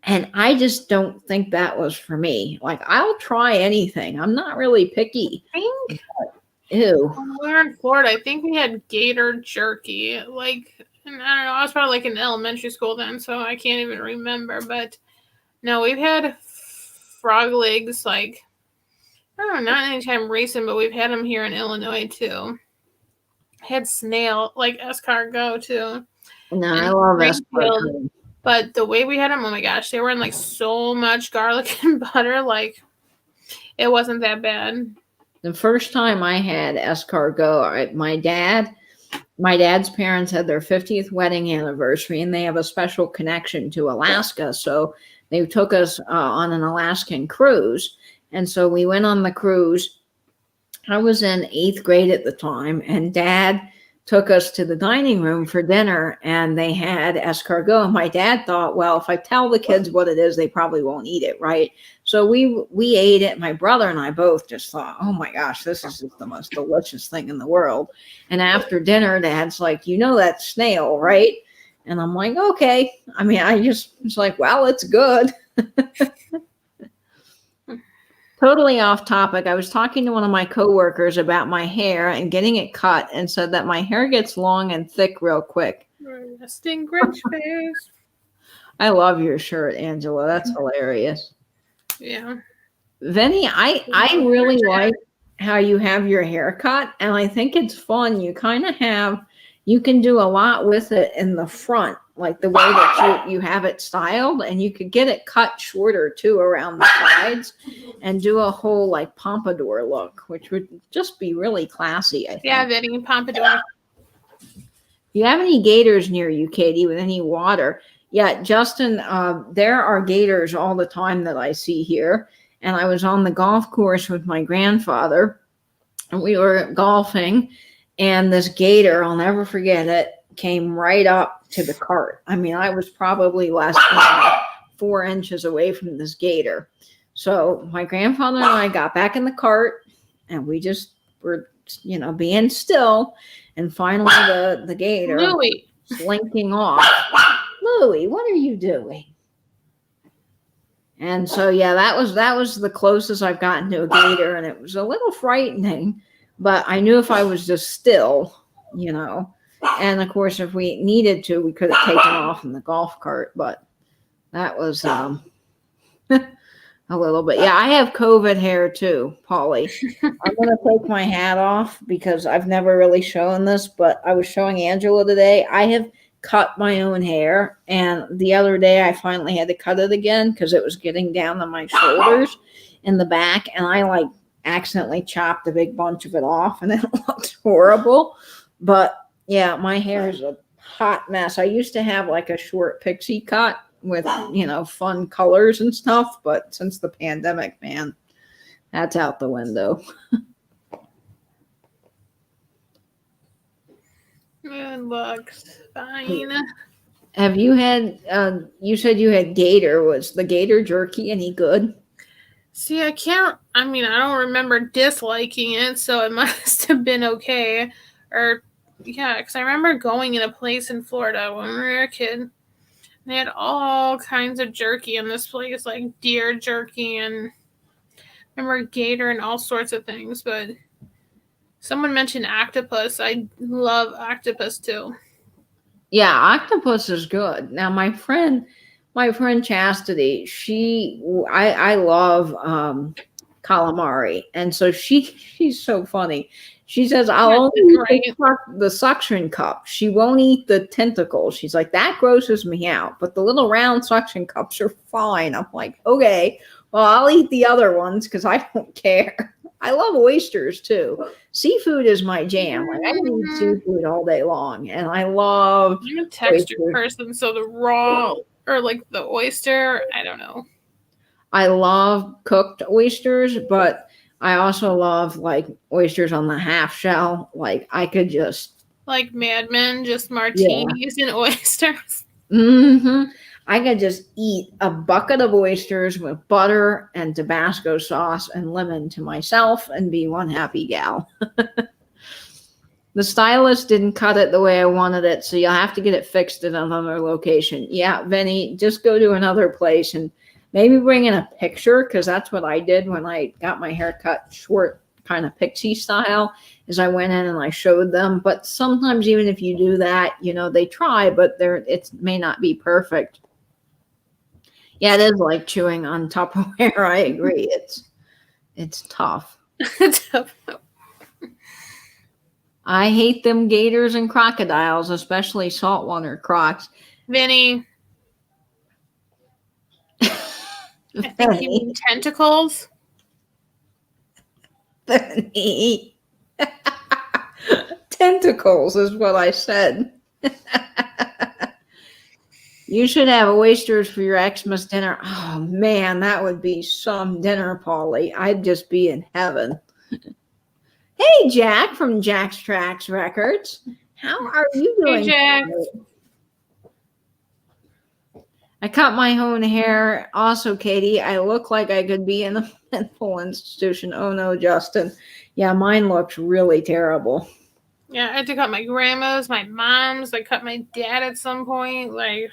[SPEAKER 1] And I just don't think that was for me. Like, I'll try anything. I'm not really picky. Ew.
[SPEAKER 2] When we were in Florida, I think we had gator jerky. Like, and I don't know, I was probably like in elementary school then, so I can't even remember. But no, we've had frog legs, like, I don't know, not anytime recent, but we've had them here in Illinois too. Had snail, like escargot too.
[SPEAKER 1] No, I love escargot.
[SPEAKER 2] But the way we had them, oh my gosh, they were in like so much garlic and butter, like it wasn't that bad.
[SPEAKER 1] The first time I had escargot, my dad's parents had their 50th wedding anniversary, and they have a special connection to Alaska. So they took us on an Alaskan cruise. And so we went on the cruise. I was in 8th grade at the time, and Dad took us to the dining room for dinner, and they had escargot. And my dad thought, well, if I tell the kids what it is, they probably won't eat it, right? So we ate it. My brother and I both just thought, oh my gosh, this is just the most delicious thing in the world. And after dinner, Dad's like, you know that snail, right? And I'm like, okay. I mean, I just was like, well, it's good. Totally off topic. I was talking to one of my coworkers about my hair and getting it cut, and said that my hair gets long and thick real quick.
[SPEAKER 2] Resting Grinch face.
[SPEAKER 1] I love your shirt, Angela. That's hilarious.
[SPEAKER 2] Yeah.
[SPEAKER 1] Vinny, I really like how you have your hair cut, and I think it's fun. You kind of you can do a lot with it in the front, like the way that you have it styled, and you could get it cut shorter too around the sides and do a whole like pompadour look, which would just be really classy, I think.
[SPEAKER 2] Yeah, Vinny, pompadour.
[SPEAKER 1] Do you have any gators near you, Katie, with any water? Yeah, Justin, there are gators all the time that I see here. And I was on the golf course with my grandfather, and we were golfing, and this gator, I'll never forget it, came right up to the cart. I mean, I was probably less than 4 inches away from this gator. So my grandfather and I got back in the cart, and we just were, being still. And finally the gator
[SPEAKER 2] Louie
[SPEAKER 1] slinking off. Louie, what are you doing? And so, yeah, that was the closest I've gotten to a gator, and it was a little frightening, but I knew if I was just still, and of course, if we needed to, we could have taken off in the golf cart, but that was, a little bit. Yeah, I have COVID hair too, Polly. I'm gonna take my hat off because I've never really shown this, but I was showing Angela today. I have cut my own hair, and the other day I finally had to cut it again because it was getting down to my shoulders in the back, and I like accidentally chopped a big bunch of it off, and it looked horrible. But yeah, my hair is a hot mess. I used to have like a short pixie cut with, fun colors and stuff, but since the pandemic, man, that's out the window.
[SPEAKER 2] It looks fine.
[SPEAKER 1] Have you had, you said you had gator. Was the gator jerky any good?
[SPEAKER 2] See, I don't remember disliking it, so it must have been okay. Or, yeah, because I remember going in a place in Florida when we were a kid. They had all kinds of jerky in this place, like deer jerky and I remember gator and all sorts of things. But someone mentioned octopus. I love octopus too.
[SPEAKER 1] Yeah, octopus is good. Now, my friend Chastity, I love calamari, and so she's so funny. She says, I'll only eat the suction cup. She won't eat the tentacles. She's like, that grosses me out. But the little round suction cups are fine. I'm like, okay, well, I'll eat the other ones because I don't care. I love oysters too. Seafood is my jam. Like, I can eat seafood all day long. And I love
[SPEAKER 2] I'm a texture person, so the raw or like the oyster, I don't know.
[SPEAKER 1] I love cooked oysters, but I also love like oysters on the half shell. Like I could just
[SPEAKER 2] like Mad Men, just martinis and oysters.
[SPEAKER 1] Mm-hmm. I could just eat a bucket of oysters with butter and Tabasco sauce and lemon to myself and be one happy gal. The stylist didn't cut it the way I wanted it, so you'll have to get it fixed at another location. Yeah, Vinny, just go to another place and maybe bring in a picture, because that's what I did when I got my hair cut short, kind of pixie style, is I went in and I showed them. But sometimes even if you do that, they try, but it may not be perfect. Yeah, it is like chewing on Tupperware. I agree. It's tough. I hate them gators and crocodiles, especially saltwater crocs.
[SPEAKER 2] Vinny. I think you mean tentacles.
[SPEAKER 1] Vinny. Tentacles is what I said. You should have oysters for your Xmas dinner. Oh, man, that would be some dinner, Polly. I'd just be in heaven. Hey, Jack from Jack's Tracks Records. How are you doing?
[SPEAKER 2] Hey, Jack.
[SPEAKER 1] I cut my own hair. Also, Katie, I look like I could be in a mental institution. Oh, no, Justin. Yeah, mine looks really terrible.
[SPEAKER 2] Yeah, I had to cut my grandma's, my mom's. I cut my dad at some point. Like,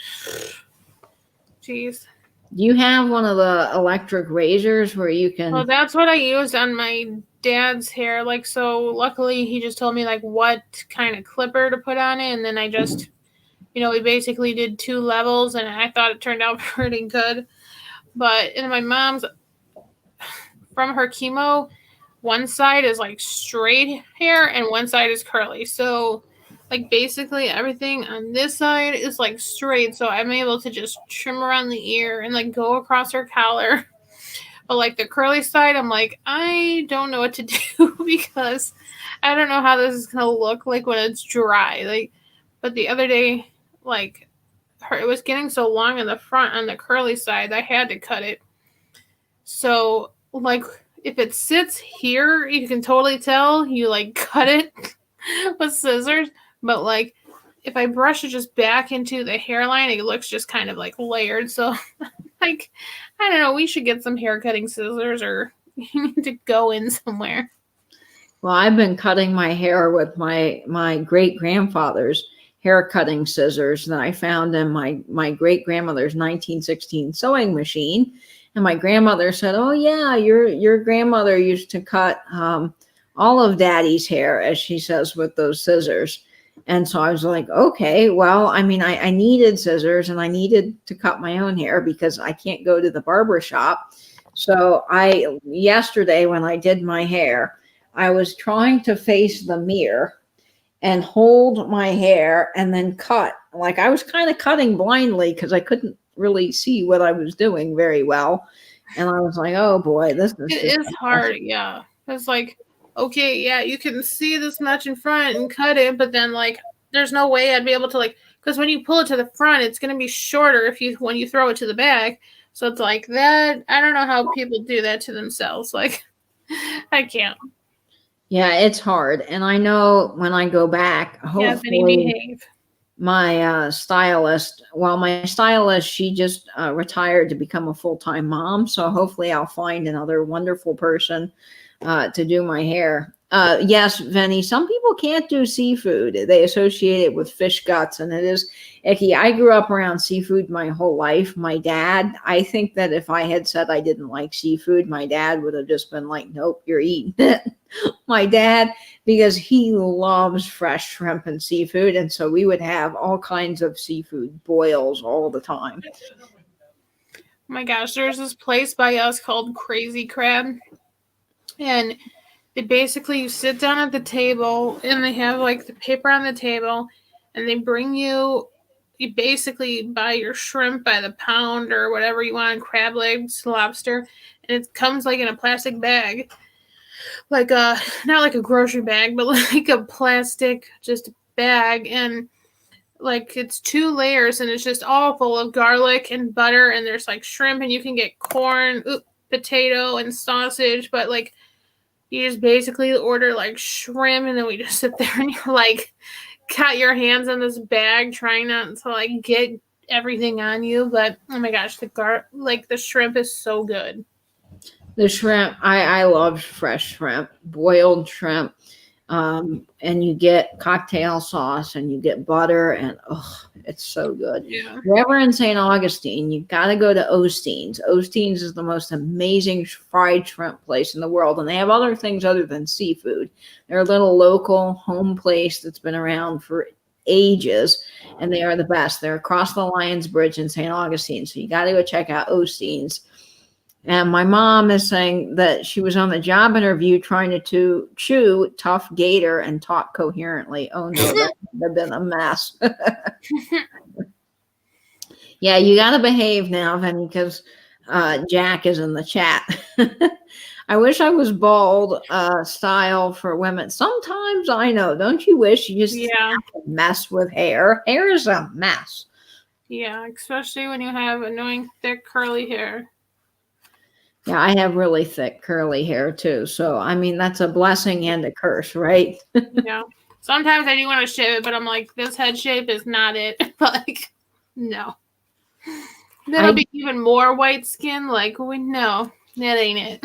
[SPEAKER 2] jeez.
[SPEAKER 1] Do you have one of the electric razors where you can...
[SPEAKER 2] Well, that's what I used on my dad's hair. Like, so luckily he just told me, like, what kind of clipper to put on it. And then I just, we basically did 2 levels. And I thought it turned out pretty good. But in my mom's, from her chemo... one side is like straight hair and one side is curly. So like basically everything on this side is like straight. So I'm able to just trim around the ear and like go across her collar. But like the curly side, I'm like, I don't know what to do because I don't know how this is going to look like when it's dry. Like, but the other day, like it was getting so long in the front on the curly side, I had to cut it. So like, if it sits here, you can totally tell you like cut it with scissors. But like if I brush it just back into the hairline, it looks just kind of like layered. So like, I don't know, we should get some hair cutting scissors or you need to go in somewhere.
[SPEAKER 1] Well, I've been cutting my hair with my great grandfather's hair cutting scissors that I found in my great grandmother's 1916 sewing machine. And my grandmother said, oh, yeah, your grandmother used to cut all of Daddy's hair, as she says, with those scissors. And so I was like, okay, well, I mean, I needed scissors and I needed to cut my own hair because I can't go to the barber shop. So yesterday when I did my hair, I was trying to face the mirror and hold my hair and then cut. Like I was kind of cutting blindly because I couldn't really see what I was doing very well. And I was like, oh boy, this is
[SPEAKER 2] It is hard, yeah. It's like, okay, yeah, you can see this much in front and cut it, but then like there's no way I'd be able to like, because when you pull it to the front, it's gonna be shorter when you throw it to the back. So it's like that. I don't know how people do that to themselves. Like, I can't.
[SPEAKER 1] Yeah, it's hard. And I know when I go back,
[SPEAKER 2] Yeah, Benny,
[SPEAKER 1] hopefully
[SPEAKER 2] behave.
[SPEAKER 1] my stylist, she just retired to become a full-time mom. So hopefully I'll find another wonderful person to do my hair. Yes, Venny, some people can't do seafood. They associate it with fish guts, and it is icky. I grew up around seafood my whole life. My dad, I think that if I had said I didn't like seafood, my dad would have just been like, nope, you're eating it. My dad, because he loves fresh shrimp and seafood, and so we would have all kinds of seafood boils all the time.
[SPEAKER 2] Oh my gosh, there's this place by us called Crazy Crab, and they basically, you sit down at the table and they have like the paper on the table, and they bring you basically buy your shrimp by the pound or whatever you want, crab legs, lobster, and it comes like in a plastic bag, like not like a grocery bag, but like a plastic just bag, and like it's 2 layers, and it's just all full of garlic and butter, and there's like shrimp, and you can get corn, potato, and sausage, but like you just basically order like shrimp, and then we just sit there and you like cut your hands on this bag, trying not to like get everything on you. But oh my gosh, the shrimp is so good.
[SPEAKER 1] The shrimp, I love fresh shrimp, boiled shrimp. And you get cocktail sauce and you get butter, and it's so good.
[SPEAKER 2] Yeah.
[SPEAKER 1] If you're ever in St. Augustine, you've got to go to Osteen's. Osteen's is the most amazing fried shrimp place in the world, and they have other things other than seafood. They're a little local home place that's been around for ages, and they are the best. They're across the Lions Bridge in St. Augustine, so you got to go check out Osteen's. And my mom is saying that she was on the job interview trying to chew tough gator and talk coherently. Oh no, that would have been a mess. Yeah, you got to behave now, Venny, because Jack is in the chat. I wish I was bald style for women. Sometimes I know, don't you wish you just have to mess with hair? Hair is a mess.
[SPEAKER 2] Yeah, especially when you have annoying thick curly hair.
[SPEAKER 1] Yeah, I have really thick curly hair too. So, I mean, that's a blessing and a curse, right?
[SPEAKER 2] Yeah. Sometimes I do want to shave it, but I'm like, this head shape is not it. Like, no. Then I'll be even more white skin. Like, no, that ain't it.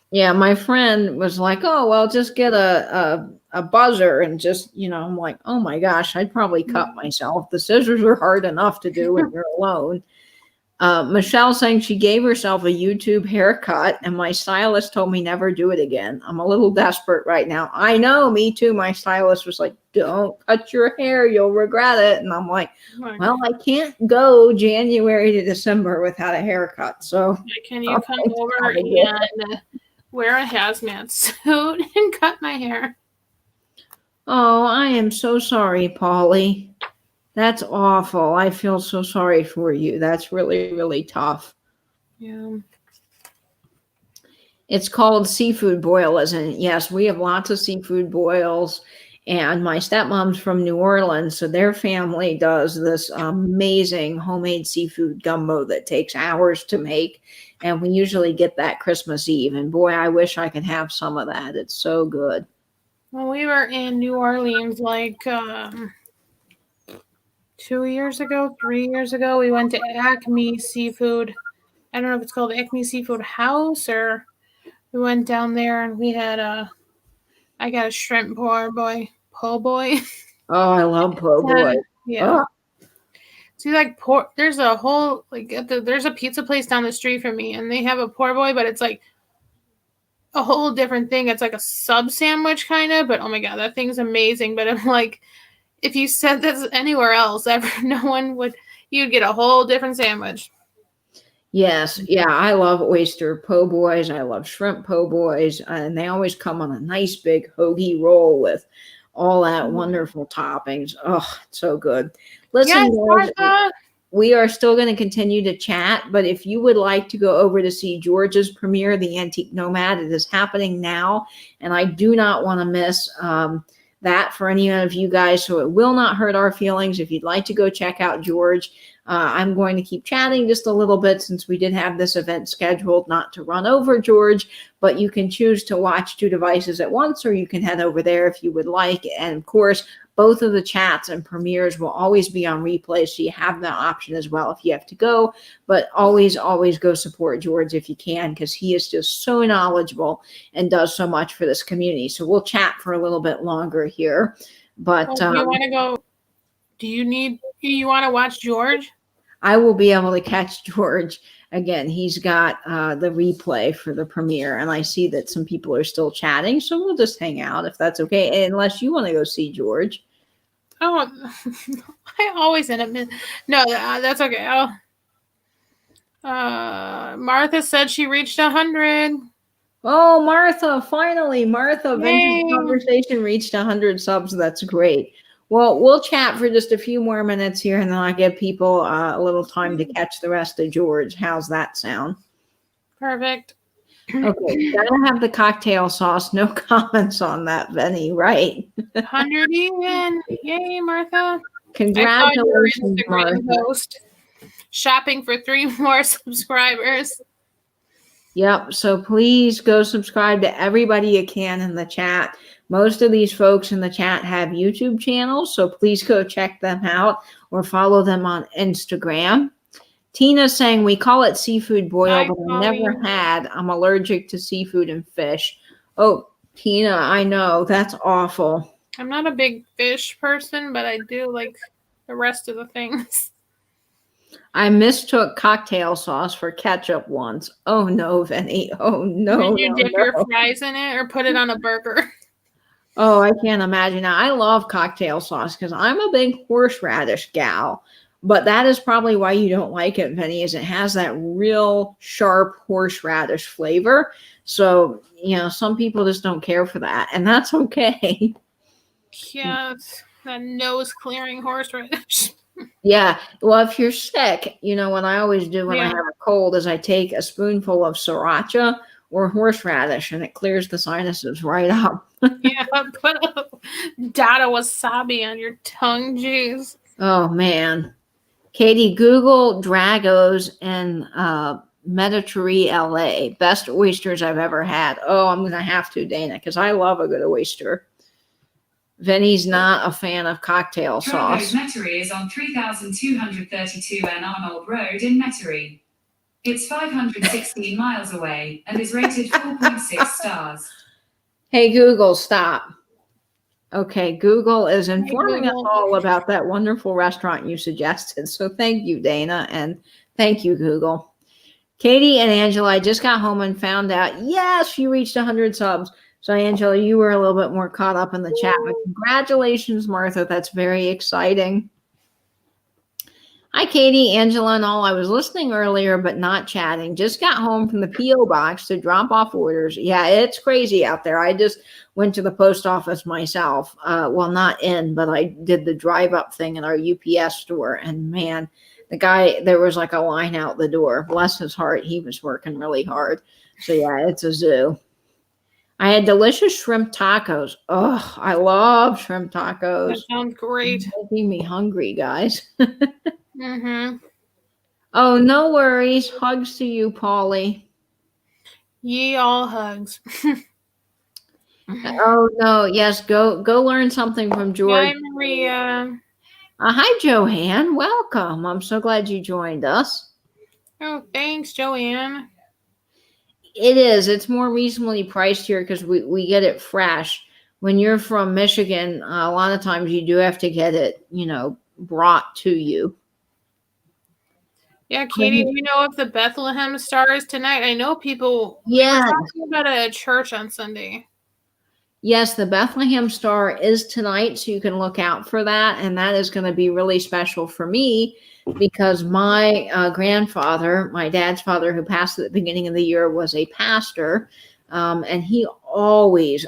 [SPEAKER 1] Yeah, my friend was like, oh, well, just get a buzzer and just, I'm like, oh my gosh, I'd probably cut myself. The scissors are hard enough to do when you're alone. Michelle saying she gave herself a YouTube haircut, and my stylist told me never do it again. I'm a little desperate right now. I know, me too. My stylist was like, don't cut your hair, you'll regret it. And I'm like, well, I can't go January to December without a haircut. So
[SPEAKER 2] can you come over and wear a hazmat suit and cut my hair?
[SPEAKER 1] Oh, I am so sorry, Polly. That's awful. I feel so sorry for you. That's really, really tough.
[SPEAKER 2] Yeah.
[SPEAKER 1] It's called seafood boil, isn't it? Yes, we have lots of seafood boils. And my stepmom's from New Orleans, so their family does this amazing homemade seafood gumbo that takes hours to make. And we usually get that Christmas Eve. And boy, I wish I could have some of that. It's so good.
[SPEAKER 2] When we were in New Orleans, like 2 years ago, 3 years ago, we went to Acme Seafood. I don't know if it's called Acme Seafood House, or we went down there and we had I got a shrimp po' boy.
[SPEAKER 1] Oh, I love po' boy.
[SPEAKER 2] Yeah. Oh. See, like there's a whole there's a pizza place down the street from me, and they have a po' boy, but it's like a whole different thing. It's like a sub sandwich kind of, but oh my god, that thing's amazing. But I'm like, if you said this anywhere else, no one would. You'd get a whole different sandwich.
[SPEAKER 1] Yes, yeah, I love oyster po' boys. I love shrimp po' boys, and they always come on a nice big hoagie roll with all that wonderful toppings. Oh, it's so good.
[SPEAKER 2] Yes,
[SPEAKER 1] Listen, guys,
[SPEAKER 2] Martha.
[SPEAKER 1] we are still going to continue to chat, but if you would like to go over to see George's premiere, The Antique Nomad, it is happening now, and I do not want to miss that for any of you guys, so it will not hurt our feelings. If you'd like to go check out George, I'm going to keep chatting just a little bit since we did have this event scheduled, not to run over George, but you can choose to watch two devices at once, or you can head over there if you would like. And of course, both of the chats and premieres will always be on replay, so you have that option as well if you have to go. But always, always go support George if you can, because he is just so knowledgeable and does so much for this community. So we'll chat for a little bit longer here. But
[SPEAKER 2] Do you want to go? Do you want to watch George?
[SPEAKER 1] I will be able to catch George again. He's got the replay for the premiere, and I see that some people are still chatting, so we'll just hang out if that's okay, unless you want to go see George.
[SPEAKER 2] Oh, I always end up. No, that's okay. Martha said she reached 100.
[SPEAKER 1] Oh, Martha, finally, Martha,
[SPEAKER 2] Yay.
[SPEAKER 1] Vintage Conversation reached 100 subs. That's great. Well, we'll chat for just a few more minutes here, and then I'll give people a little time to catch the rest of George. How's that sound?
[SPEAKER 2] Perfect.
[SPEAKER 1] Okay, gotta have the cocktail sauce. No comments on that, Benny. Right?
[SPEAKER 2] 100 even. Yay, Martha.
[SPEAKER 1] Congratulations, Martha.
[SPEAKER 2] Post shopping for 3 more subscribers.
[SPEAKER 1] Yep. So please go subscribe to everybody you can in the chat. Most of these folks in the chat have YouTube channels, so please go check them out or follow them on Instagram. Tina's saying we call it seafood boil, but I never had. I'm allergic to seafood and fish. Oh, Tina, I know. That's awful.
[SPEAKER 2] I'm not a big fish person, but I do like the rest of the things.
[SPEAKER 1] I mistook cocktail sauce for ketchup once. Oh no, Vinny. Oh no.
[SPEAKER 2] Did you dip your fries in it or put it on a burger?
[SPEAKER 1] Oh, I can't imagine. Now, I love cocktail sauce because I'm a big horseradish gal. But that is probably why you don't like it, Vinny, is it has that real sharp horseradish flavor. So, some people just don't care for that, and that's okay.
[SPEAKER 2] Yeah, that nose clearing horseradish.
[SPEAKER 1] Yeah. Well, if you're sick, what I always do when I have a cold is I take a spoonful of sriracha or horseradish, and it clears the sinuses right up.
[SPEAKER 2] Yeah, put a dot of wasabi on your tongue, jeez.
[SPEAKER 1] Oh, man. Katie, Google Dragos in Mediterranean, LA. Best oysters I've ever had. Oh, I'm going to have to, Dana, because I love a good oyster. Vinny's not a fan of cocktail sauce.
[SPEAKER 3] Dragos Metairie is on 3,232 N Arnold Road in Metairie. It's 516 miles away and is rated 4.6 stars.
[SPEAKER 1] Hey, Google, stop. Okay, Google is informing us all about that wonderful restaurant you suggested. So thank you, Dana, and thank you, Google. Katie and Angela, I just got home and found out, yes, you reached 100 subs. So, Angela, you were a little bit more caught up in the chat. But congratulations, Martha. That's very exciting. Hi, Katie, Angela, and all. I was listening earlier, but not chatting. Just got home from the P.O. box to drop off orders. Yeah, it's crazy out there. I just went to the post office myself. Well, not in, but I did the drive-up thing at our UPS store. And, man, the guy, there was like a line out the door. Bless his heart. He was working really hard. So, yeah, it's a zoo. I had delicious shrimp tacos. Oh, I love shrimp tacos.
[SPEAKER 2] That sounds great.
[SPEAKER 1] It's making me hungry, guys.
[SPEAKER 2] Mm-hmm.
[SPEAKER 1] Oh, no worries. Hugs to you, Polly.
[SPEAKER 2] Ye all hugs.
[SPEAKER 1] Oh, no. Yes, go learn something from George.
[SPEAKER 2] Hi, Maria.
[SPEAKER 1] Hi, Joanne. Welcome. I'm so glad you joined us.
[SPEAKER 2] Oh, thanks, Joanne.
[SPEAKER 1] It is. It's more reasonably priced here because we get it fresh. When you're from Michigan, a lot of times you do have to get it, brought to you.
[SPEAKER 2] Yeah, Katie, do you know if the Bethlehem Star is tonight? I know people.
[SPEAKER 1] Yeah.
[SPEAKER 2] We were talking about it at church on Sunday.
[SPEAKER 1] Yes, the Bethlehem Star is tonight, so you can look out for that. And that is going to be really special for me because my grandfather, my dad's father, who passed at the beginning of the year, was a pastor. And he always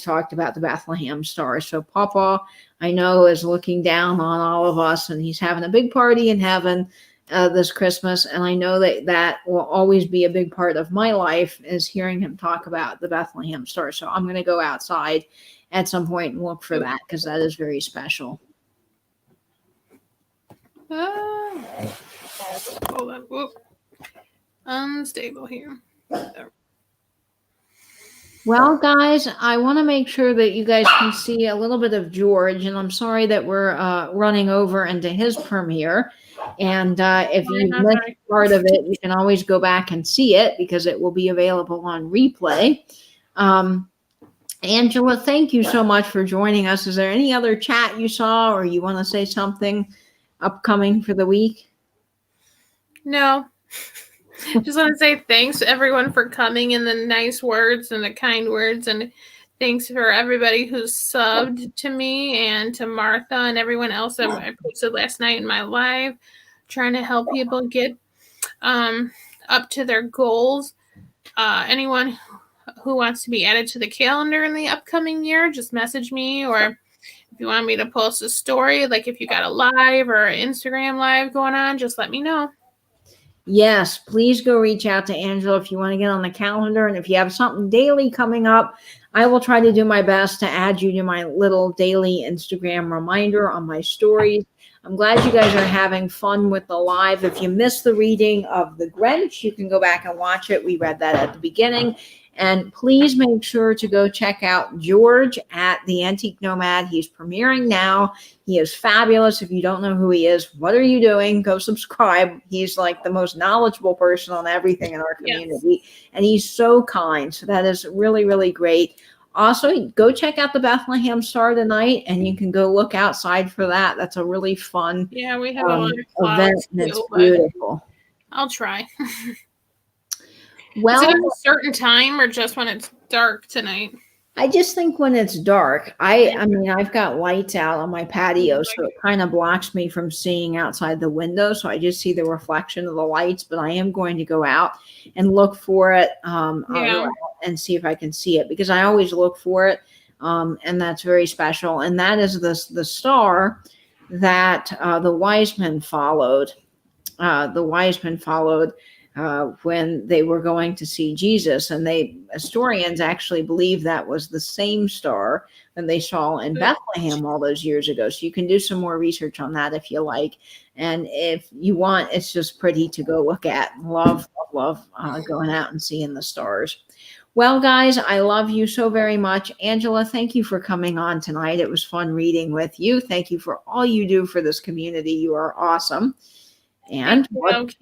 [SPEAKER 1] talked about the Bethlehem Star. So Papa, I know, is looking down on all of us, and he's having a big party in heaven this Christmas. And I know that will always be a big part of my life, is hearing him talk about the Bethlehem Star. So I'm going to go outside at some point and look for that, because that is very special.
[SPEAKER 2] Hold on. Whoop. Unstable here. There.
[SPEAKER 1] Well, guys, I want to make sure that you guys can see a little bit of George, and I'm sorry that we're running over into his premiere. And if you missed part of it, you can always go back and see it, because it will be available on replay. Angela, thank you so much for joining us. Is there any other chat you saw, or you want to say something upcoming for the week?
[SPEAKER 2] No. Just want to say thanks everyone for coming, and the nice words and the kind words, and thanks for everybody who's subbed to me and to Martha and everyone else that I posted last night in my live, trying to help people get up to their goals. Anyone who wants to be added to the calendar in the upcoming year, just message me, or if you want me to post a story, like if you got a live or an Instagram live going on, just let me know.
[SPEAKER 1] Yes, please go reach out to Angela if you want to get on the calendar. And if you have something daily coming up, I will try to do my best to add you to my little daily Instagram reminder on my stories. I'm glad you guys are having fun with the live. If you missed the reading of The Grinch, you can go back and watch it. We read that at the beginning. And please make sure to go check out George at the Antique Nomad. He's premiering now. He is fabulous. If you don't know who he is, what are you doing? Go subscribe. He's like the most knowledgeable person on everything in our community. Yes. And he's so kind. So that is really, really great. Also, go check out the Bethlehem Star tonight, and you can go look outside for that. That's a really fun
[SPEAKER 2] we have a lot of
[SPEAKER 1] event, and it's beautiful.
[SPEAKER 2] I'll try.
[SPEAKER 1] Well,
[SPEAKER 2] is it at a certain time or just when it's dark tonight?
[SPEAKER 1] I just think when it's dark. I mean, I've got lights out on my patio, so it kind of blocks me from seeing outside the window. So I just see the reflection of the lights, but I am going to go out and look for it and see if I can see it, because I always look for it. And that's very special. And that is the star that the wise men followed. When they were going to see Jesus, and historians actually believe that was the same star that they saw in Bethlehem all those years ago. So you can do some more research on that if you like, and if you want, it's just pretty to go look at. Love going out and seeing the stars. Well, guys, I love you so very much. Angela, thank you for coming on tonight. It was fun reading with you. Thank you for all you do for this community. You are awesome. And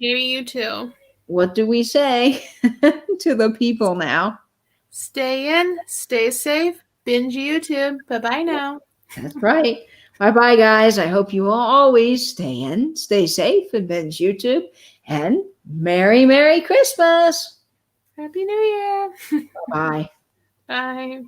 [SPEAKER 2] Katie, you too.
[SPEAKER 1] What do we say to the people now?
[SPEAKER 2] Stay in, stay safe, binge YouTube. Bye-bye now.
[SPEAKER 1] That's right. Bye-bye, guys. I hope you will always stay in, stay safe, and binge YouTube. And Merry, Merry Christmas.
[SPEAKER 2] Happy New Year.
[SPEAKER 1] Bye.
[SPEAKER 2] Bye.